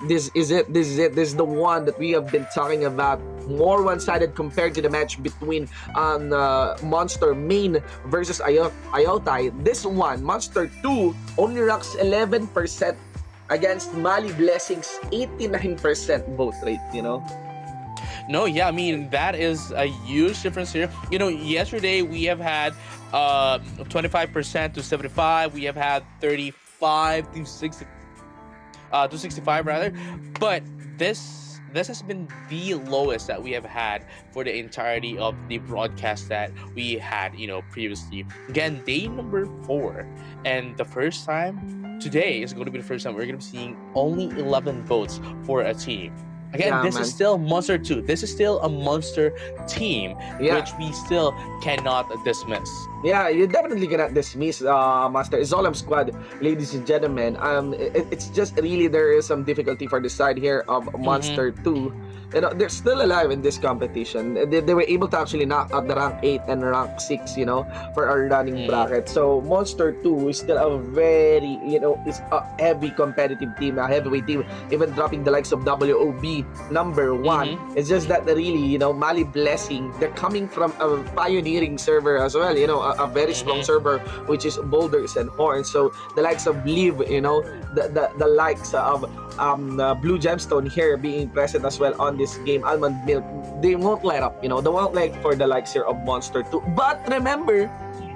this is it. This is it. This is the one that we have been talking about. More one-sided compared to the match between Monster Main versus Ayotai. This one, Monster 2, only rocks 11% against Mali Blessings 89% vote rate. No, yeah, I mean that is a huge difference here. Yesterday we have had 25% to 75. We have had 35 to 60 to 65 rather. But this has been the lowest that we have had for the entirety of the broadcast that we had, previously. Again, day number 4, and the first time today is going to be the first time we're going to be seeing only 11 votes for a team. Again, Yeah, this man. is still Monster 2. This is still a Monster team, Yeah. which we still cannot dismiss. Yeah, you definitely cannot dismiss Master Zolam squad, ladies and gentlemen. It's just really there is some difficulty for the side here of Monster 2. They're still alive in this competition. They were able to actually knock out the rank 8 and rank 6, for our running bracket. So Monster 2 is still a very, it's a heavy competitive team, a heavyweight team, even dropping the likes of WOB number 1. It's just that really, Mali Blessing, they're coming from a pioneering server as well, a very strong server, which is Boulders and Horns. So the likes of Liv, the likes of Blue Gemstone here being present as well on this game, Almond Milk, they won't let up, they won't let for the likes here of Monster 2. But remember,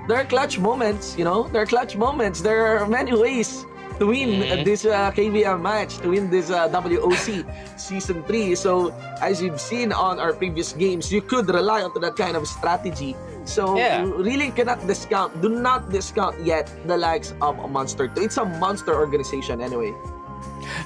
there are clutch moments, there are clutch moments. There are many ways to win this KVM match, to win this WOC Season 3. So, as you've seen on our previous games, you could rely on that kind of strategy. So, you really cannot discount, do not discount yet the likes of Monster 2. It's a monster organization anyway.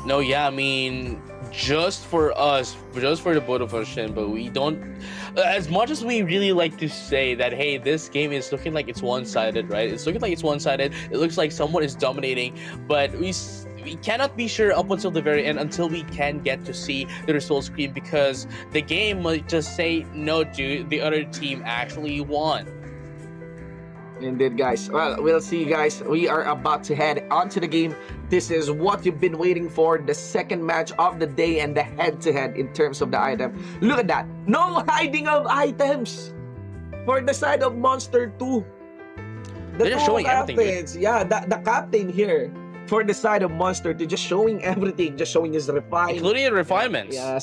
No, yeah, I mean, just for us, just for the both of us, Shin, but we don't, as much as we really like to say that, hey, this game is looking like it's one-sided, right? It's looking like it's one-sided. It looks like someone is dominating, but we cannot be sure up until the very end, until we can get to see the result screen, because the game might just say, no, dude, the other team actually won. Indeed, guys. Well, we'll see, guys. We are about to head onto the game. This is what you've been waiting for, the second match of the day and the head-to-head in terms of the item. Look at that. No hiding of items for the side of Monster 2. They're just showing everything, captains. Yeah, the captain here for the side of Monster 2, just showing everything, just showing his refine. Including the refinements. Yeah,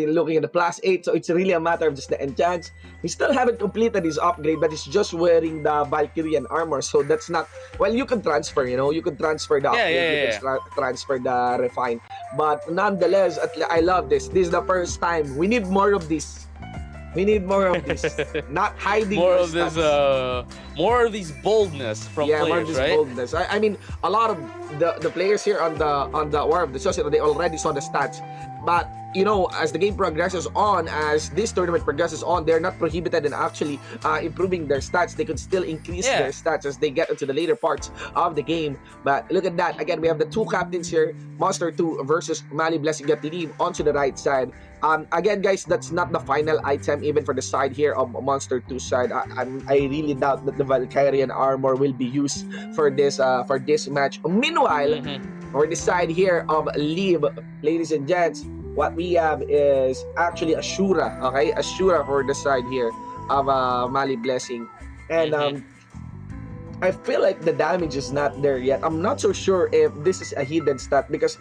looking at the +8, so it's really a matter of just the enchants. He still haven't completed his upgrade, but he's just wearing the Valkyrian armor, so that's not, well, you can transfer, you can transfer the upgrade, you can transfer the refine, but nonetheless, I love this. This is the first time. We need more of this. We need more of this. Not hiding more your of this stats. more of these boldness from players, more of this right? boldness. I mean, a lot of the players here on the War of the Society, they already saw the stats, but as the game progresses on, as this tournament progresses on, they're not prohibited in actually improving their stats. They could still increase their stats as they get into the later parts of the game. But look at that. Again, we have the two captains here, Monster 2 versus Mali Blessing, get the lead onto the right side. Again, guys, that's not the final item even for the side here of Monster 2 side. I really doubt that the Valkyrian armor will be used for this match. Meanwhile, for the side here of Liv, ladies and gents, what we have is actually Ashura, okay? Ashura for the side here of Mali Blessing. And I feel like the damage is not there yet. I'm not so sure if this is a hidden stat because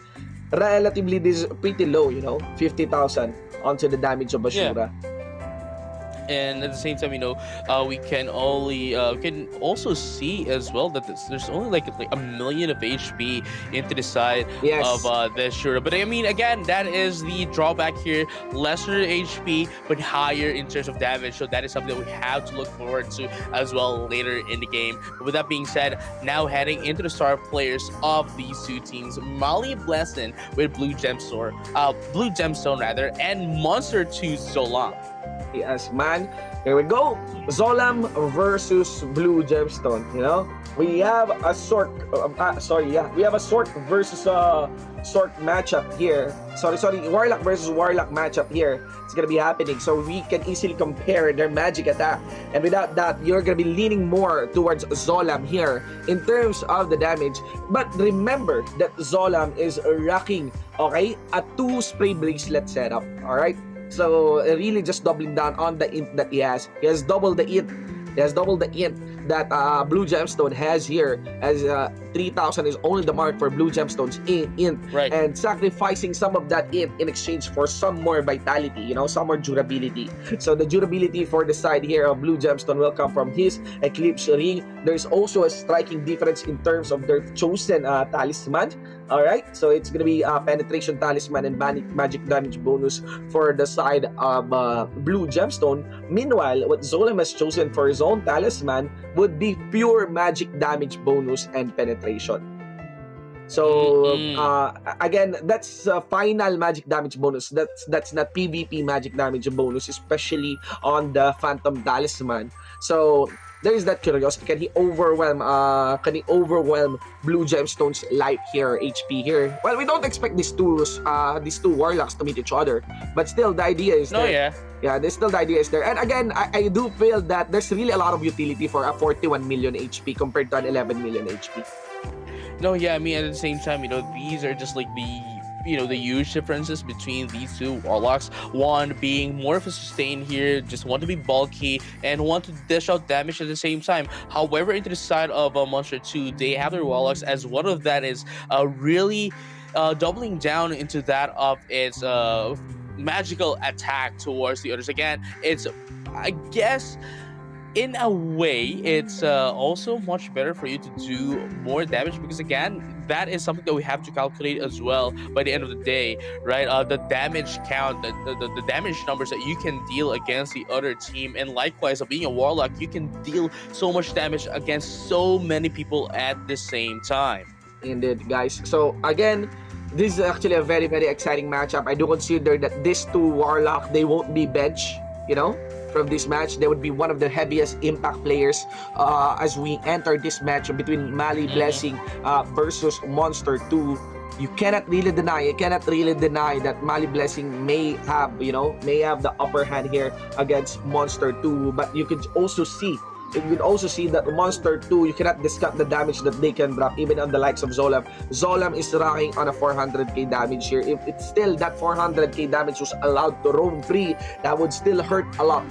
relatively this is pretty low, 50,000 onto the damage of Ashura. And at the same time, we can also see as well that there's only like a million of HP into the side of this Shura. But I mean, again, that is the drawback here: lesser HP but higher in terms of damage. So that is something that we have to look forward to as well later in the game. But with that being said, now heading into the star players of these two teams: Mali Blessing with Blue Gemstone rather, and Monster 2 Zolam. Yes, man. Here we go. Zolam versus Blue Gemstone. We have a we have a Sork versus Sork matchup here. Sorry, Warlock versus Warlock matchup here. It's gonna be happening, so we can easily compare their magic attack. And without that, you're gonna be leaning more towards Zolam here in terms of the damage. But remember that Zolam is rocking, okay, a 2 spray bracelet setup. All right. So really just doubling down on the int that he has. He has double the int. He has double the int that Blue Gemstone has here, as 3,000 is only the mark for Blue Gemstone's int. Right. And sacrificing some of that int in exchange for some more vitality, some more durability. So the durability for the side here of Blue Gemstone will come from his Eclipse Ring. There's also a striking difference in terms of their chosen talisman. Alright, so it's gonna be penetration talisman and magic damage bonus for the side of Blue Gemstone. Meanwhile, what Zolam has chosen for his own talisman would be pure magic damage bonus and penetration. So again, that's final magic damage bonus. That's not PvP magic damage bonus, especially on the Phantom Talisman. So there is that curiosity. Can he overwhelm Blue Gemstone's life here, HP here? Well, we don't expect these two warlocks to meet each other, but still the idea is there. There's still the idea is there. And again, I do feel that there's really a lot of utility for a 41 million HP compared to an 11 million HP. No, yeah, I mean, at the same time, these are just like the huge differences between these two warlocks. One being more of a sustain here, just want to be bulky and want to dish out damage at the same time. However, into the side of Monster 2, they have their warlocks, as one of that is really doubling down into that of its magical attack towards the others. Again, it's, I guess, in a way, it's also much better for you to do more damage, because again, that is something that we have to calculate as well by the end of the day, right? The damage count, the damage numbers that you can deal against the other team, and likewise, being a warlock, you can deal so much damage against so many people at the same time. Indeed, guys. So again, this is actually a very, very exciting matchup. I do consider that these two warlock, they won't be bench, from this match. They would be one of the heaviest impact players as we enter this match between Mali Blessing versus Monster 2. You cannot really deny that Mali Blessing may have the upper hand here against Monster 2, but you could also see that Monster 2, you cannot discount the damage that they can drop even on the likes of Zolam. Zolam is rocking on a 400k damage here. If it's still that 400k damage was allowed to roam free, that would still hurt a lot,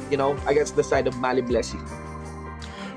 against the side of Mali Blessing.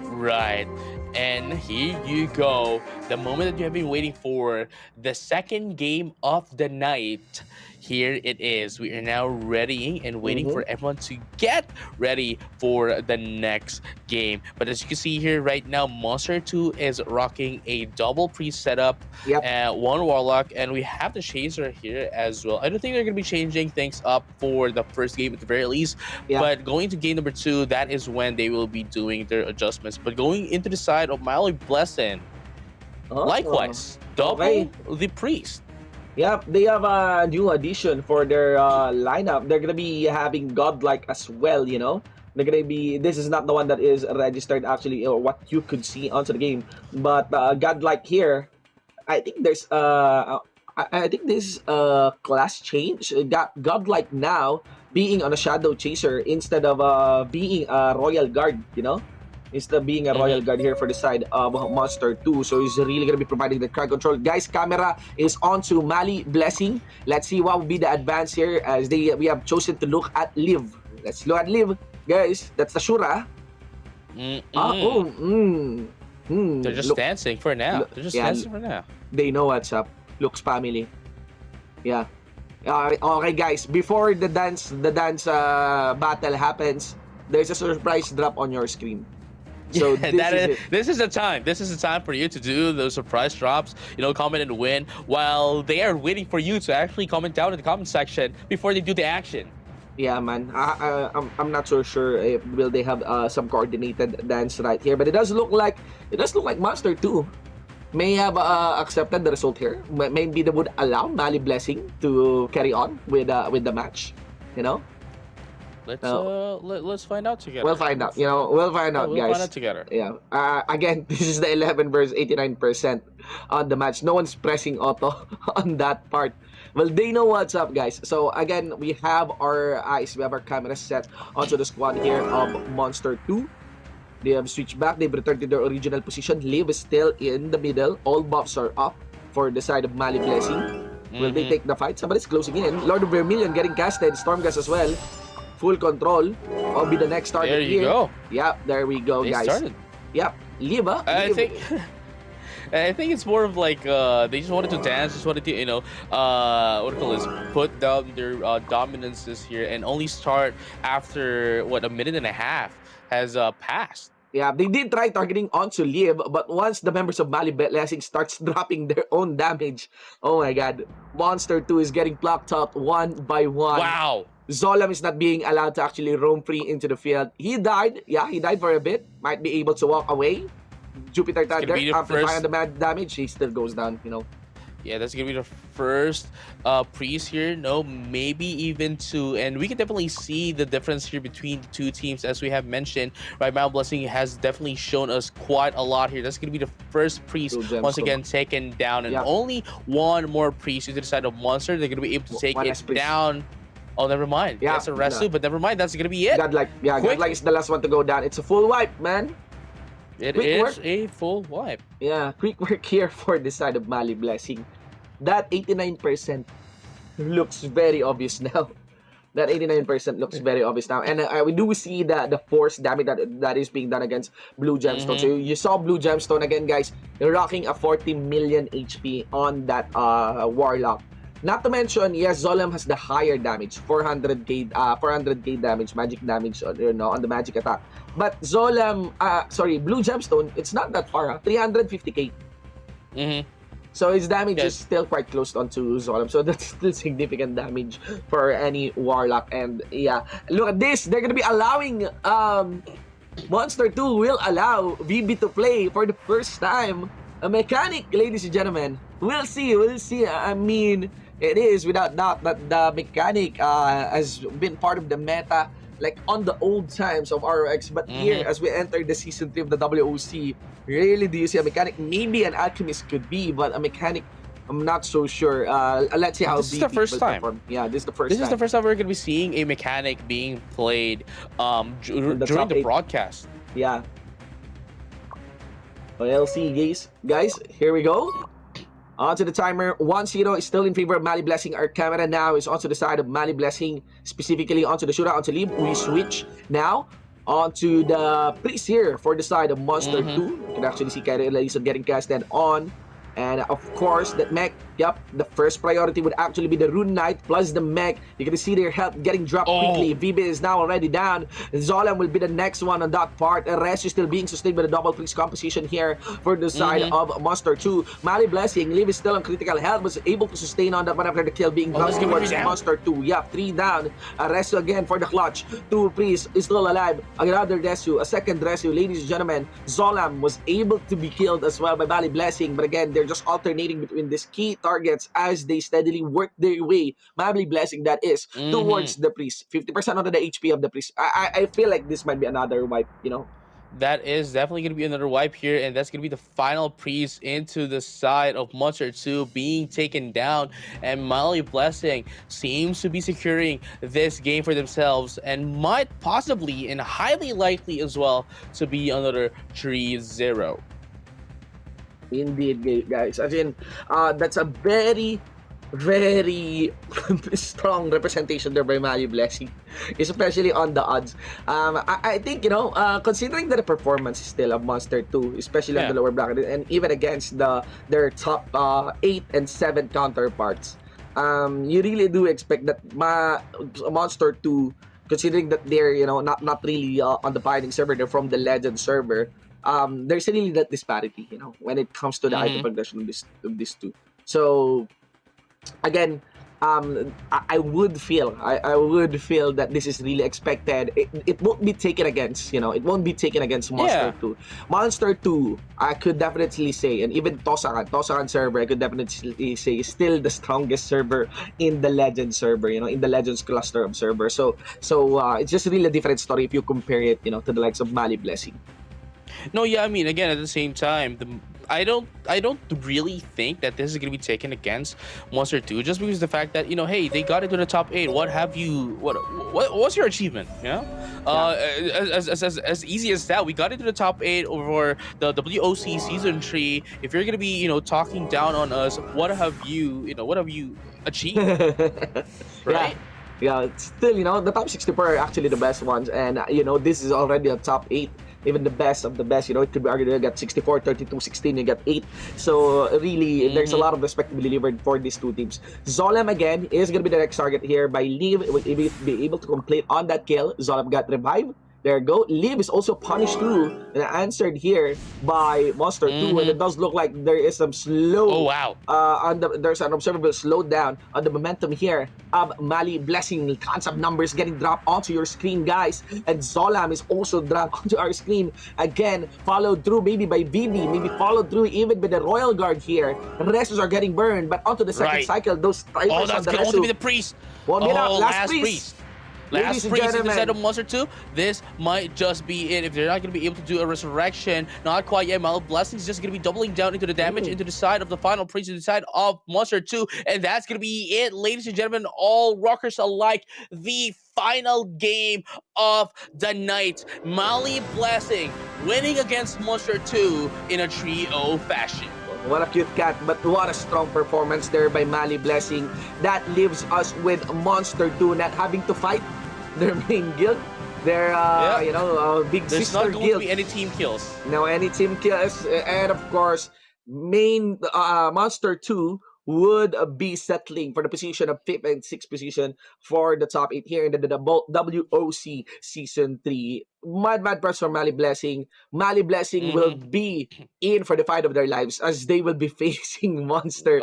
Right. And here you go, the moment that you have been waiting for, the second game of the night. Here it is. We are now ready and waiting for everyone to get ready for the next game. But as you can see here right now, Monster 2 is rocking a double pre-setup, one warlock, and we have the chaser here as well. I don't think they're going to be changing things up for the first game at the very least, but going to game number 2, that is when they will be doing their adjustments. But going into the side of Mali Blessing, likewise, double the priest. Yep, they have a new addition for their lineup. They're gonna be having Godlike as well, They're gonna be. This is not the one that is registered actually, or what you could see onto the game. But Godlike here, I think there's I think this class change. Godlike now being on a Shadow Chaser instead of being a Royal Guard, Instead of being a Royal Guard here for the side of Monster 2. So he's really going to be providing the crowd control. Guys, camera is on to Mali Blessing. Let's see what will be the advance here as we have chosen to look at Liv. Let's look at Liv. Guys, that's the Shura. They're just dancing for now. Dancing for now. They know what's up. Looks family. Yeah. Okay, guys. Before the dance battle happens, there's a surprise drop on your screen. So this is the time. This is the time for you to do those surprise drops. Comment and win while they are waiting for you to actually comment down in the comment section before they do the action. Yeah, man. I'm not so sure if will they have some coordinated dance right here, but it does look like Monster 2 may have accepted the result here. Maybe they would allow Mali Blessing to carry on with the match. Uh, Let's find out we'll together. find out. We'll find Yeah, out, we'll find out guys. together. Yeah. Again, this is the 11 versus 89% on the match. No one's pressing auto on that part. Well, they know what's up, guys. So again, we have our eyes, we have our camera set onto the squad here of Monster 2. They have switched back. They've returned to their original position. Liv is still in the middle. All buffs are up for the side of Mali Blessing. Will they take the fight? Somebody's closing in. Lord of Vermilion getting casted. Stormgas as well. Full control. Will be the next target There you here. go. Yep, there we go, They guys. started. Yep, Liva. I think I think it's more of like they just wanted to dance, just wanted to what do you call this, put down their dominances here, and only start after what, a minute and a half has passed. Yeah, they did try targeting onto Liv, but once the members of Mali Blessing starts dropping their own damage, oh my god, Monster 2 is getting plucked out one by one. Wow. Zolam is not being allowed to actually roam free into the field. He died. Yeah, he died for a bit. Might be able to walk away. Jupiter Thunder, amplifying the damage. He still goes down. Yeah, that's gonna be the first priest here. No, maybe even two, and we can definitely see the difference here between the two teams, as we have mentioned. Right, Mount Blessing has definitely shown us quite a lot here. That's gonna be the first priest once again taken down, and only one more priest to the side of Monster. They're gonna be able to take it down. Oh, never mind. Yeah, it's a Resu, but never mind. That's gonna be it. Godlike is the last one to go down. It's a full wipe, man. It is a full wipe. Yeah, quick work here for the side of Mali Blessing. That 89% looks very obvious now. That 89% looks very obvious now. And we do see the force damage that is being done against Blue Gemstone. So you saw Blue Gemstone again, guys, rocking a 40 million HP on that Warlock. Not to mention, yes, Zolem has the higher damage, 400k damage, magic damage on the magic attack. But Blue Gemstone, it's not that far, 350k. So his damage is still quite close onto Zolem. So that's still significant damage for any Warlock. And yeah, look at this. They're gonna be allowing Monster 2 will allow VB to play for the first time. A mechanic, ladies and gentlemen. We'll see. I mean, it is without doubt that the mechanic has been part of the meta, like on the old times of ROX. But here, as we enter the season 3 of the WOC, really do you see a mechanic? Maybe an alchemist could be, but a mechanic, I'm not so sure. Let's see how this is the first time. Yeah, this is the first time. This is the first time we're going to be seeing a mechanic being played during the broadcast. Yeah. Well, see, guys, here we go. Onto the timer. 1-0 is still in favor of Mali Blessing. Our camera now is onto the side of Mali Blessing, specifically onto the shootout, onto Lib. We switch now onto the priest here for the side of Monster 2. You can actually see Kyrie Elison getting casted on. And of course, that mech, the first priority would actually be the Rune Knight plus the mech. You're gonna see their health getting dropped quickly. VB is now already down. Zolam will be the next one on that part. The rest is still being sustained by the double priest composition here for the side of Monster 2. Mali Blessing, Liv is still on critical health, was able to sustain on that one after the kill being done towards Monster 2. Yeah, 3 down. Resu again for the clutch. 2 priests is still alive. Another Resu, a second Resu. Ladies and gentlemen, Zolam was able to be killed as well by Mali Blessing, but again, they're just alternating between these key targets as they steadily work their way, Mably Blessing that is, towards the priest. 50% onto the HP of the priest. I feel like this might be another wipe, That is definitely going to be another wipe here, and that's going to be the final priest into the side of Monster 2 being taken down, and Mali Blessing seems to be securing this game for themselves and might possibly and highly likely as well to be another 3-0. Indeed, guys. As in, that's a very, very strong representation there by Mali Blessing, especially on the odds. I think, considering that the performance is still of Monster 2, especially on the lower bracket, and even against their top 8 and 7 counterparts, you really do expect that Monster 2, considering that they're, not really on the Pioneering server, they're from the Legend server, there's really that disparity, when it comes to the item progression of these two. So again, I would feel I would feel that this is really expected. It won't be taken against, it won't be taken against Monster Yeah. 2. Monster 2, I could definitely say, and even Tosakan server, I could definitely say is still the strongest server in the Legends server, in the Legends cluster of server. So it's just really a different story if you compare it, to the likes of Mali Blessing. No, yeah, I mean, again, at the same time, I don't really think that this is gonna be taken against Monster 2, just because the fact that, hey, they got into the top 8. What's your achievement? As easy as that, we got into the top 8 over the WOC season 3. If you're gonna be, talking down on us, what have you achieved, Yeah. right? Yeah, it's still, the top 64 are actually the best ones, and this is already a top 8, even the best of the best. It could be argued you got 64, 32, 16, you got 8. So really, there's a lot of respect to be delivered for these two teams. Zolem again is gonna be the next target here by Liv. Will be able to complete on that kill. Zolem got revived. There you go. Liv is also punished too, and answered here by Monster 2, and it does look like there is some Oh slow wow. there's an observable slowdown on the momentum here of Mali Blessing. Tons of numbers getting dropped onto your screen, guys, and Zolam is also dropped onto our screen again, followed through maybe by Vivi, maybe followed through even by the Royal Guard here. Resus are getting burned, but onto the second Right. cycle, those Oh, typers on that's the going to be Resu. the priest. One minute, Oh, last priest. Ladies Last and priest gentlemen. instead of Monster 2. This might just be it. If they're not going to be able to do a resurrection, not quite yet. Mal Blessing is just going to be doubling down into the damage into the side of the final priest, into the side of Monster 2. And that's going to be it, ladies and gentlemen, all rockers alike. The final game of the night. Mali Blessing winning against Monster 2 in a 3-0 fashion. What a cute cat, but what a strong performance there by Mali Blessing. That leaves us with Monster 2 not having to fight their main guild. Their, big There's sister not going guild. to be any team kills. No, any team kills. And of course, main Monster 2 would be settling for the position of 5th and 6th position for the top 8 here in the WOC Season 3. Mad press for Mali Blessing. Mali Blessing will be in for the fight of their lives as they will be facing Monster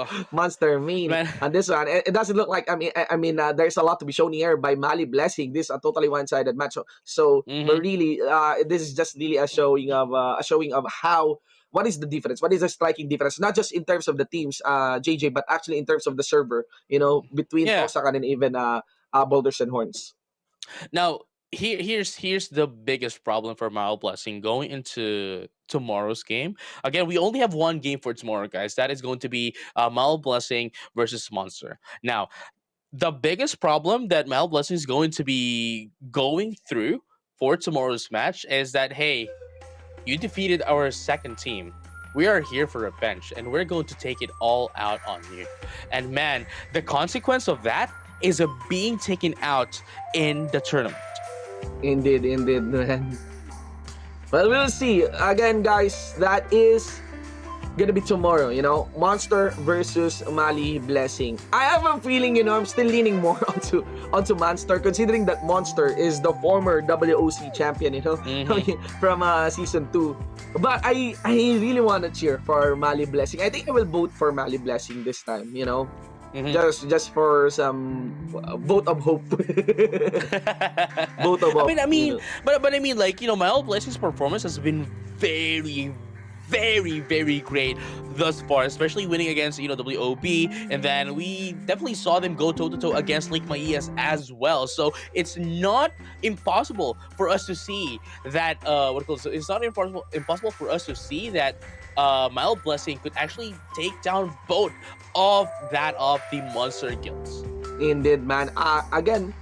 Main Man. on this one. It doesn't look like, there's a lot to be shown here by Mali Blessing. This is a totally one-sided match. So but really, this is just really a showing of how. What is the difference? What is the striking difference? Not just in terms of the teams, JJ, but actually in terms of the server, between Yeah. Tosakan and even Boulders and Horns. Now, here's the biggest problem for Mal Blessing going into tomorrow's game. Again, we only have one game for tomorrow, guys. That is going to be Mal Blessing versus Monster. Now, the biggest problem that Mal Blessing is going to be going through for tomorrow's match is that, hey, you defeated our second team. We are here for revenge, and we're going to take it all out on you. And man, the consequence of that is a being taken out in the tournament. Indeed, man. Well, we'll see. Again, guys, that is gonna be tomorrow, Monster versus Mali Blessing. I have a feeling, I'm still leaning more onto Monster, considering that Monster is the former WOC champion, from season 2. But I really want to cheer for Mali Blessing. I think I will vote for Mali Blessing this time, just for some vote of hope. Vote of hope. Mal Blessing's performance has been very, very, very great thus far, especially winning against WOB, and then we definitely saw them go toe to toe against Lake Maías as well. So it's not impossible for us to see that it's not impossible for us to see that Mal Blessing could actually take down both of the Monster guilds. Indeed, man. Again,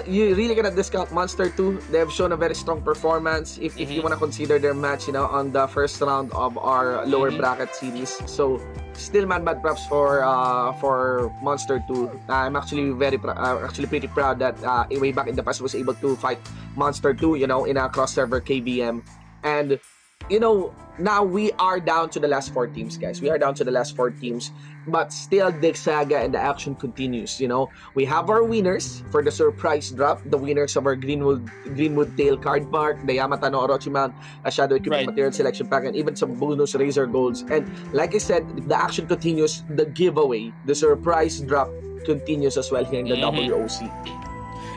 you really cannot discount Monster 2. They have shown a very strong performance if you want to consider their match, on the first round of our lower bracket series. So still, man, bad props for Monster 2. I'm actually pretty proud that way back in the past was able to fight Monster 2, in a cross server KVM. And now we are down to the last four teams, guys. We are down to the last four teams, but still the saga and the action continues. We have our winners for the surprise drop, the winners of our Greenwood Tail card mark, the Yamata no Orochimaru, a Shadow Equipment Right. Material Selection Pack, and even some bonus Razor Golds. And like I said, the action continues. The giveaway, the surprise drop continues as well here in the Mhm. WOC.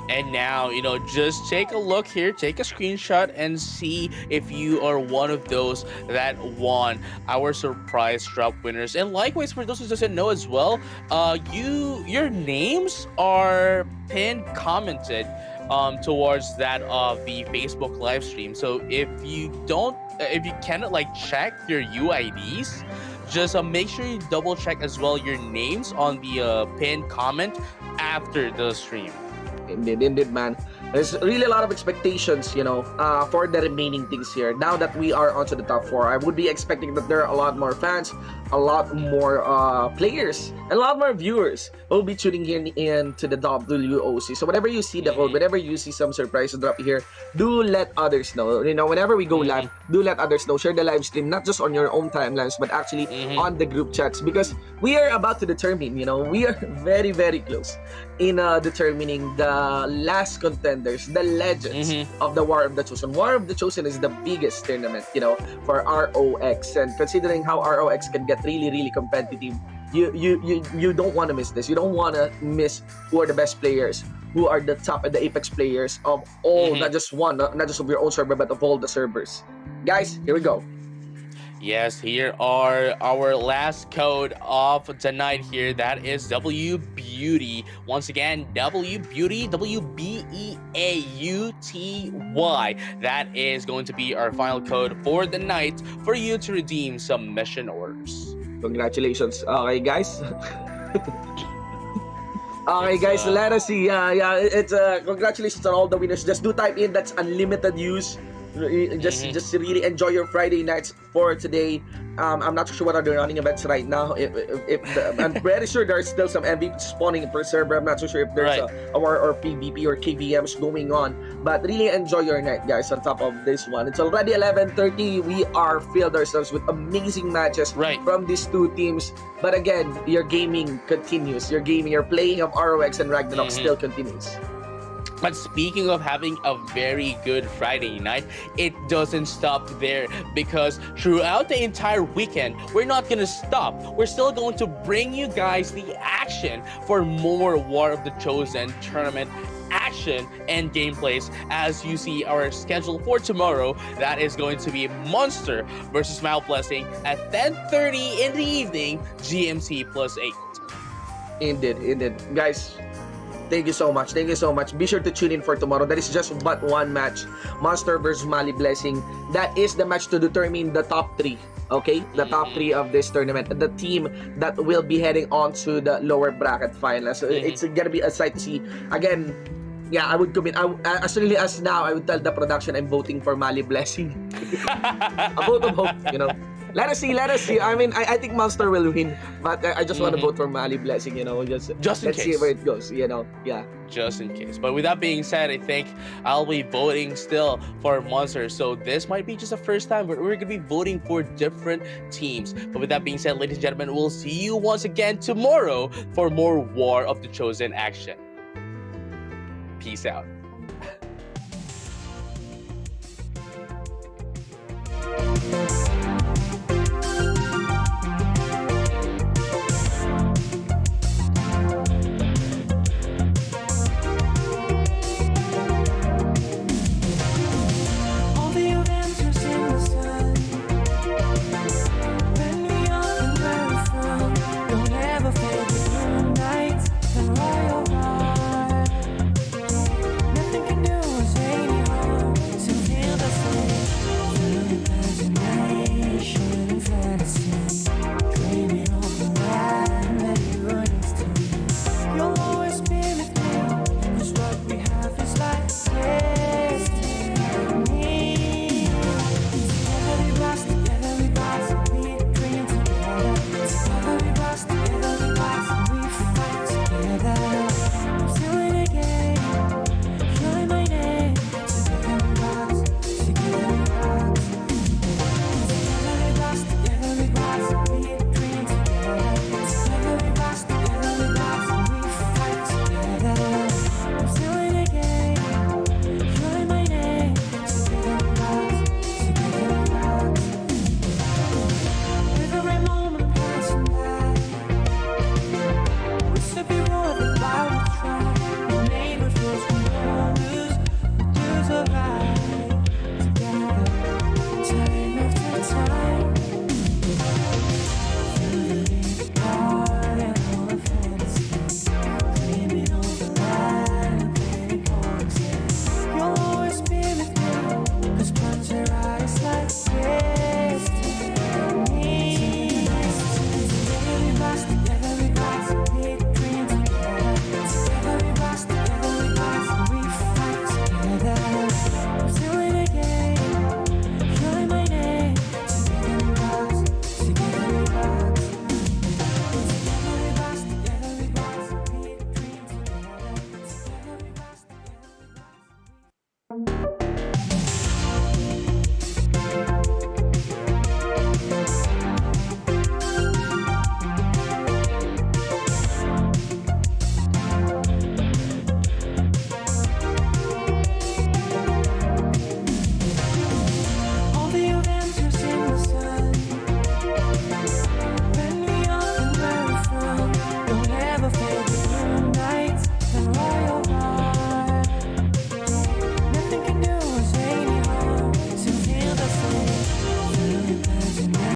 And now, just take a look here, take a screenshot, and see if you are one of those that won our surprise drop winners. And likewise, for those who doesn't know as well, your names are pinned, commented towards that of the Facebook live stream. So if you cannot check your UIDs, just make sure you double check as well your names on the pinned comment after the stream. Indeed, man. There's really a lot of expectations, for the remaining things here. Now that we are onto the top four, I would be expecting that there are a lot more fans, a lot more players, and a lot more viewers who will be tuning in to the WOC. So whenever you see the code, whenever you see some surprise drop here, do let others know. Whenever we go live, do let others know. Share the live stream, not just on your own timelines, but actually on the group chats, because we are about to determine, we are very, very close in determining the last contenders, the legends of the War of the Chosen. War of the Chosen is the biggest tournament, for ROX, and considering how ROX can get really, really competitive, you don't want to miss this. You don't want to miss who are the best players, who are the top and the apex players of all, not just one, not just of your own server, but of all the servers. Guys, here we go. Yes, here are our last code of tonight here. That is W Beauty. Once again, W Beauty, WBEAUTY. That is going to be our final code for the night for you to redeem some mission orders. Congratulations. Okay, guys. Okay, guys, let us see. Yeah, it's congratulations on all the winners. Just do type in, that's unlimited use. Just really enjoy your Friday nights for today. I'm not sure what are the running events right now. I'm very sure there's still some MVP spawning per server. I'm not so sure if there's a war or PvP or KVMs going on. But really enjoy your night, guys. On top of this one, it's already 11:30. We are filled ourselves with amazing matches from these two teams. But again, your gaming continues. Your playing of ROX and Ragnarok still continues. But speaking of having a very good Friday night, it doesn't stop there, because throughout the entire weekend, we're not going to stop. We're still going to bring you guys the action for more War of the Chosen tournament action and gameplays. As you see our schedule for tomorrow, that is going to be Monster versus Mount Blessing at 10:30 in the evening, GMT +8. Indeed. Guys, thank you so much. Be sure to tune in for tomorrow. That is just but one match. Monster versus Mali Blessing. That is the match to determine the top three. Okay? The top three of this tournament. The team that will be heading on to the lower bracket finals. So it's gonna be a sight to see. Again, yeah, I would commit. As early as now, I would tell the production I'm voting for Mali Blessing. A vote of hope, Let us see. I mean, I think Monster will win, but I just want to vote for Mali Blessing, Just in let's case. see where it goes, Yeah. Just in case. But with that being said, I think I'll be voting still for Monster. So this might be just the first time, but we're going to be voting for different teams. But with that being said, ladies and gentlemen, we'll see you once again tomorrow for more War of the Chosen action. Peace out.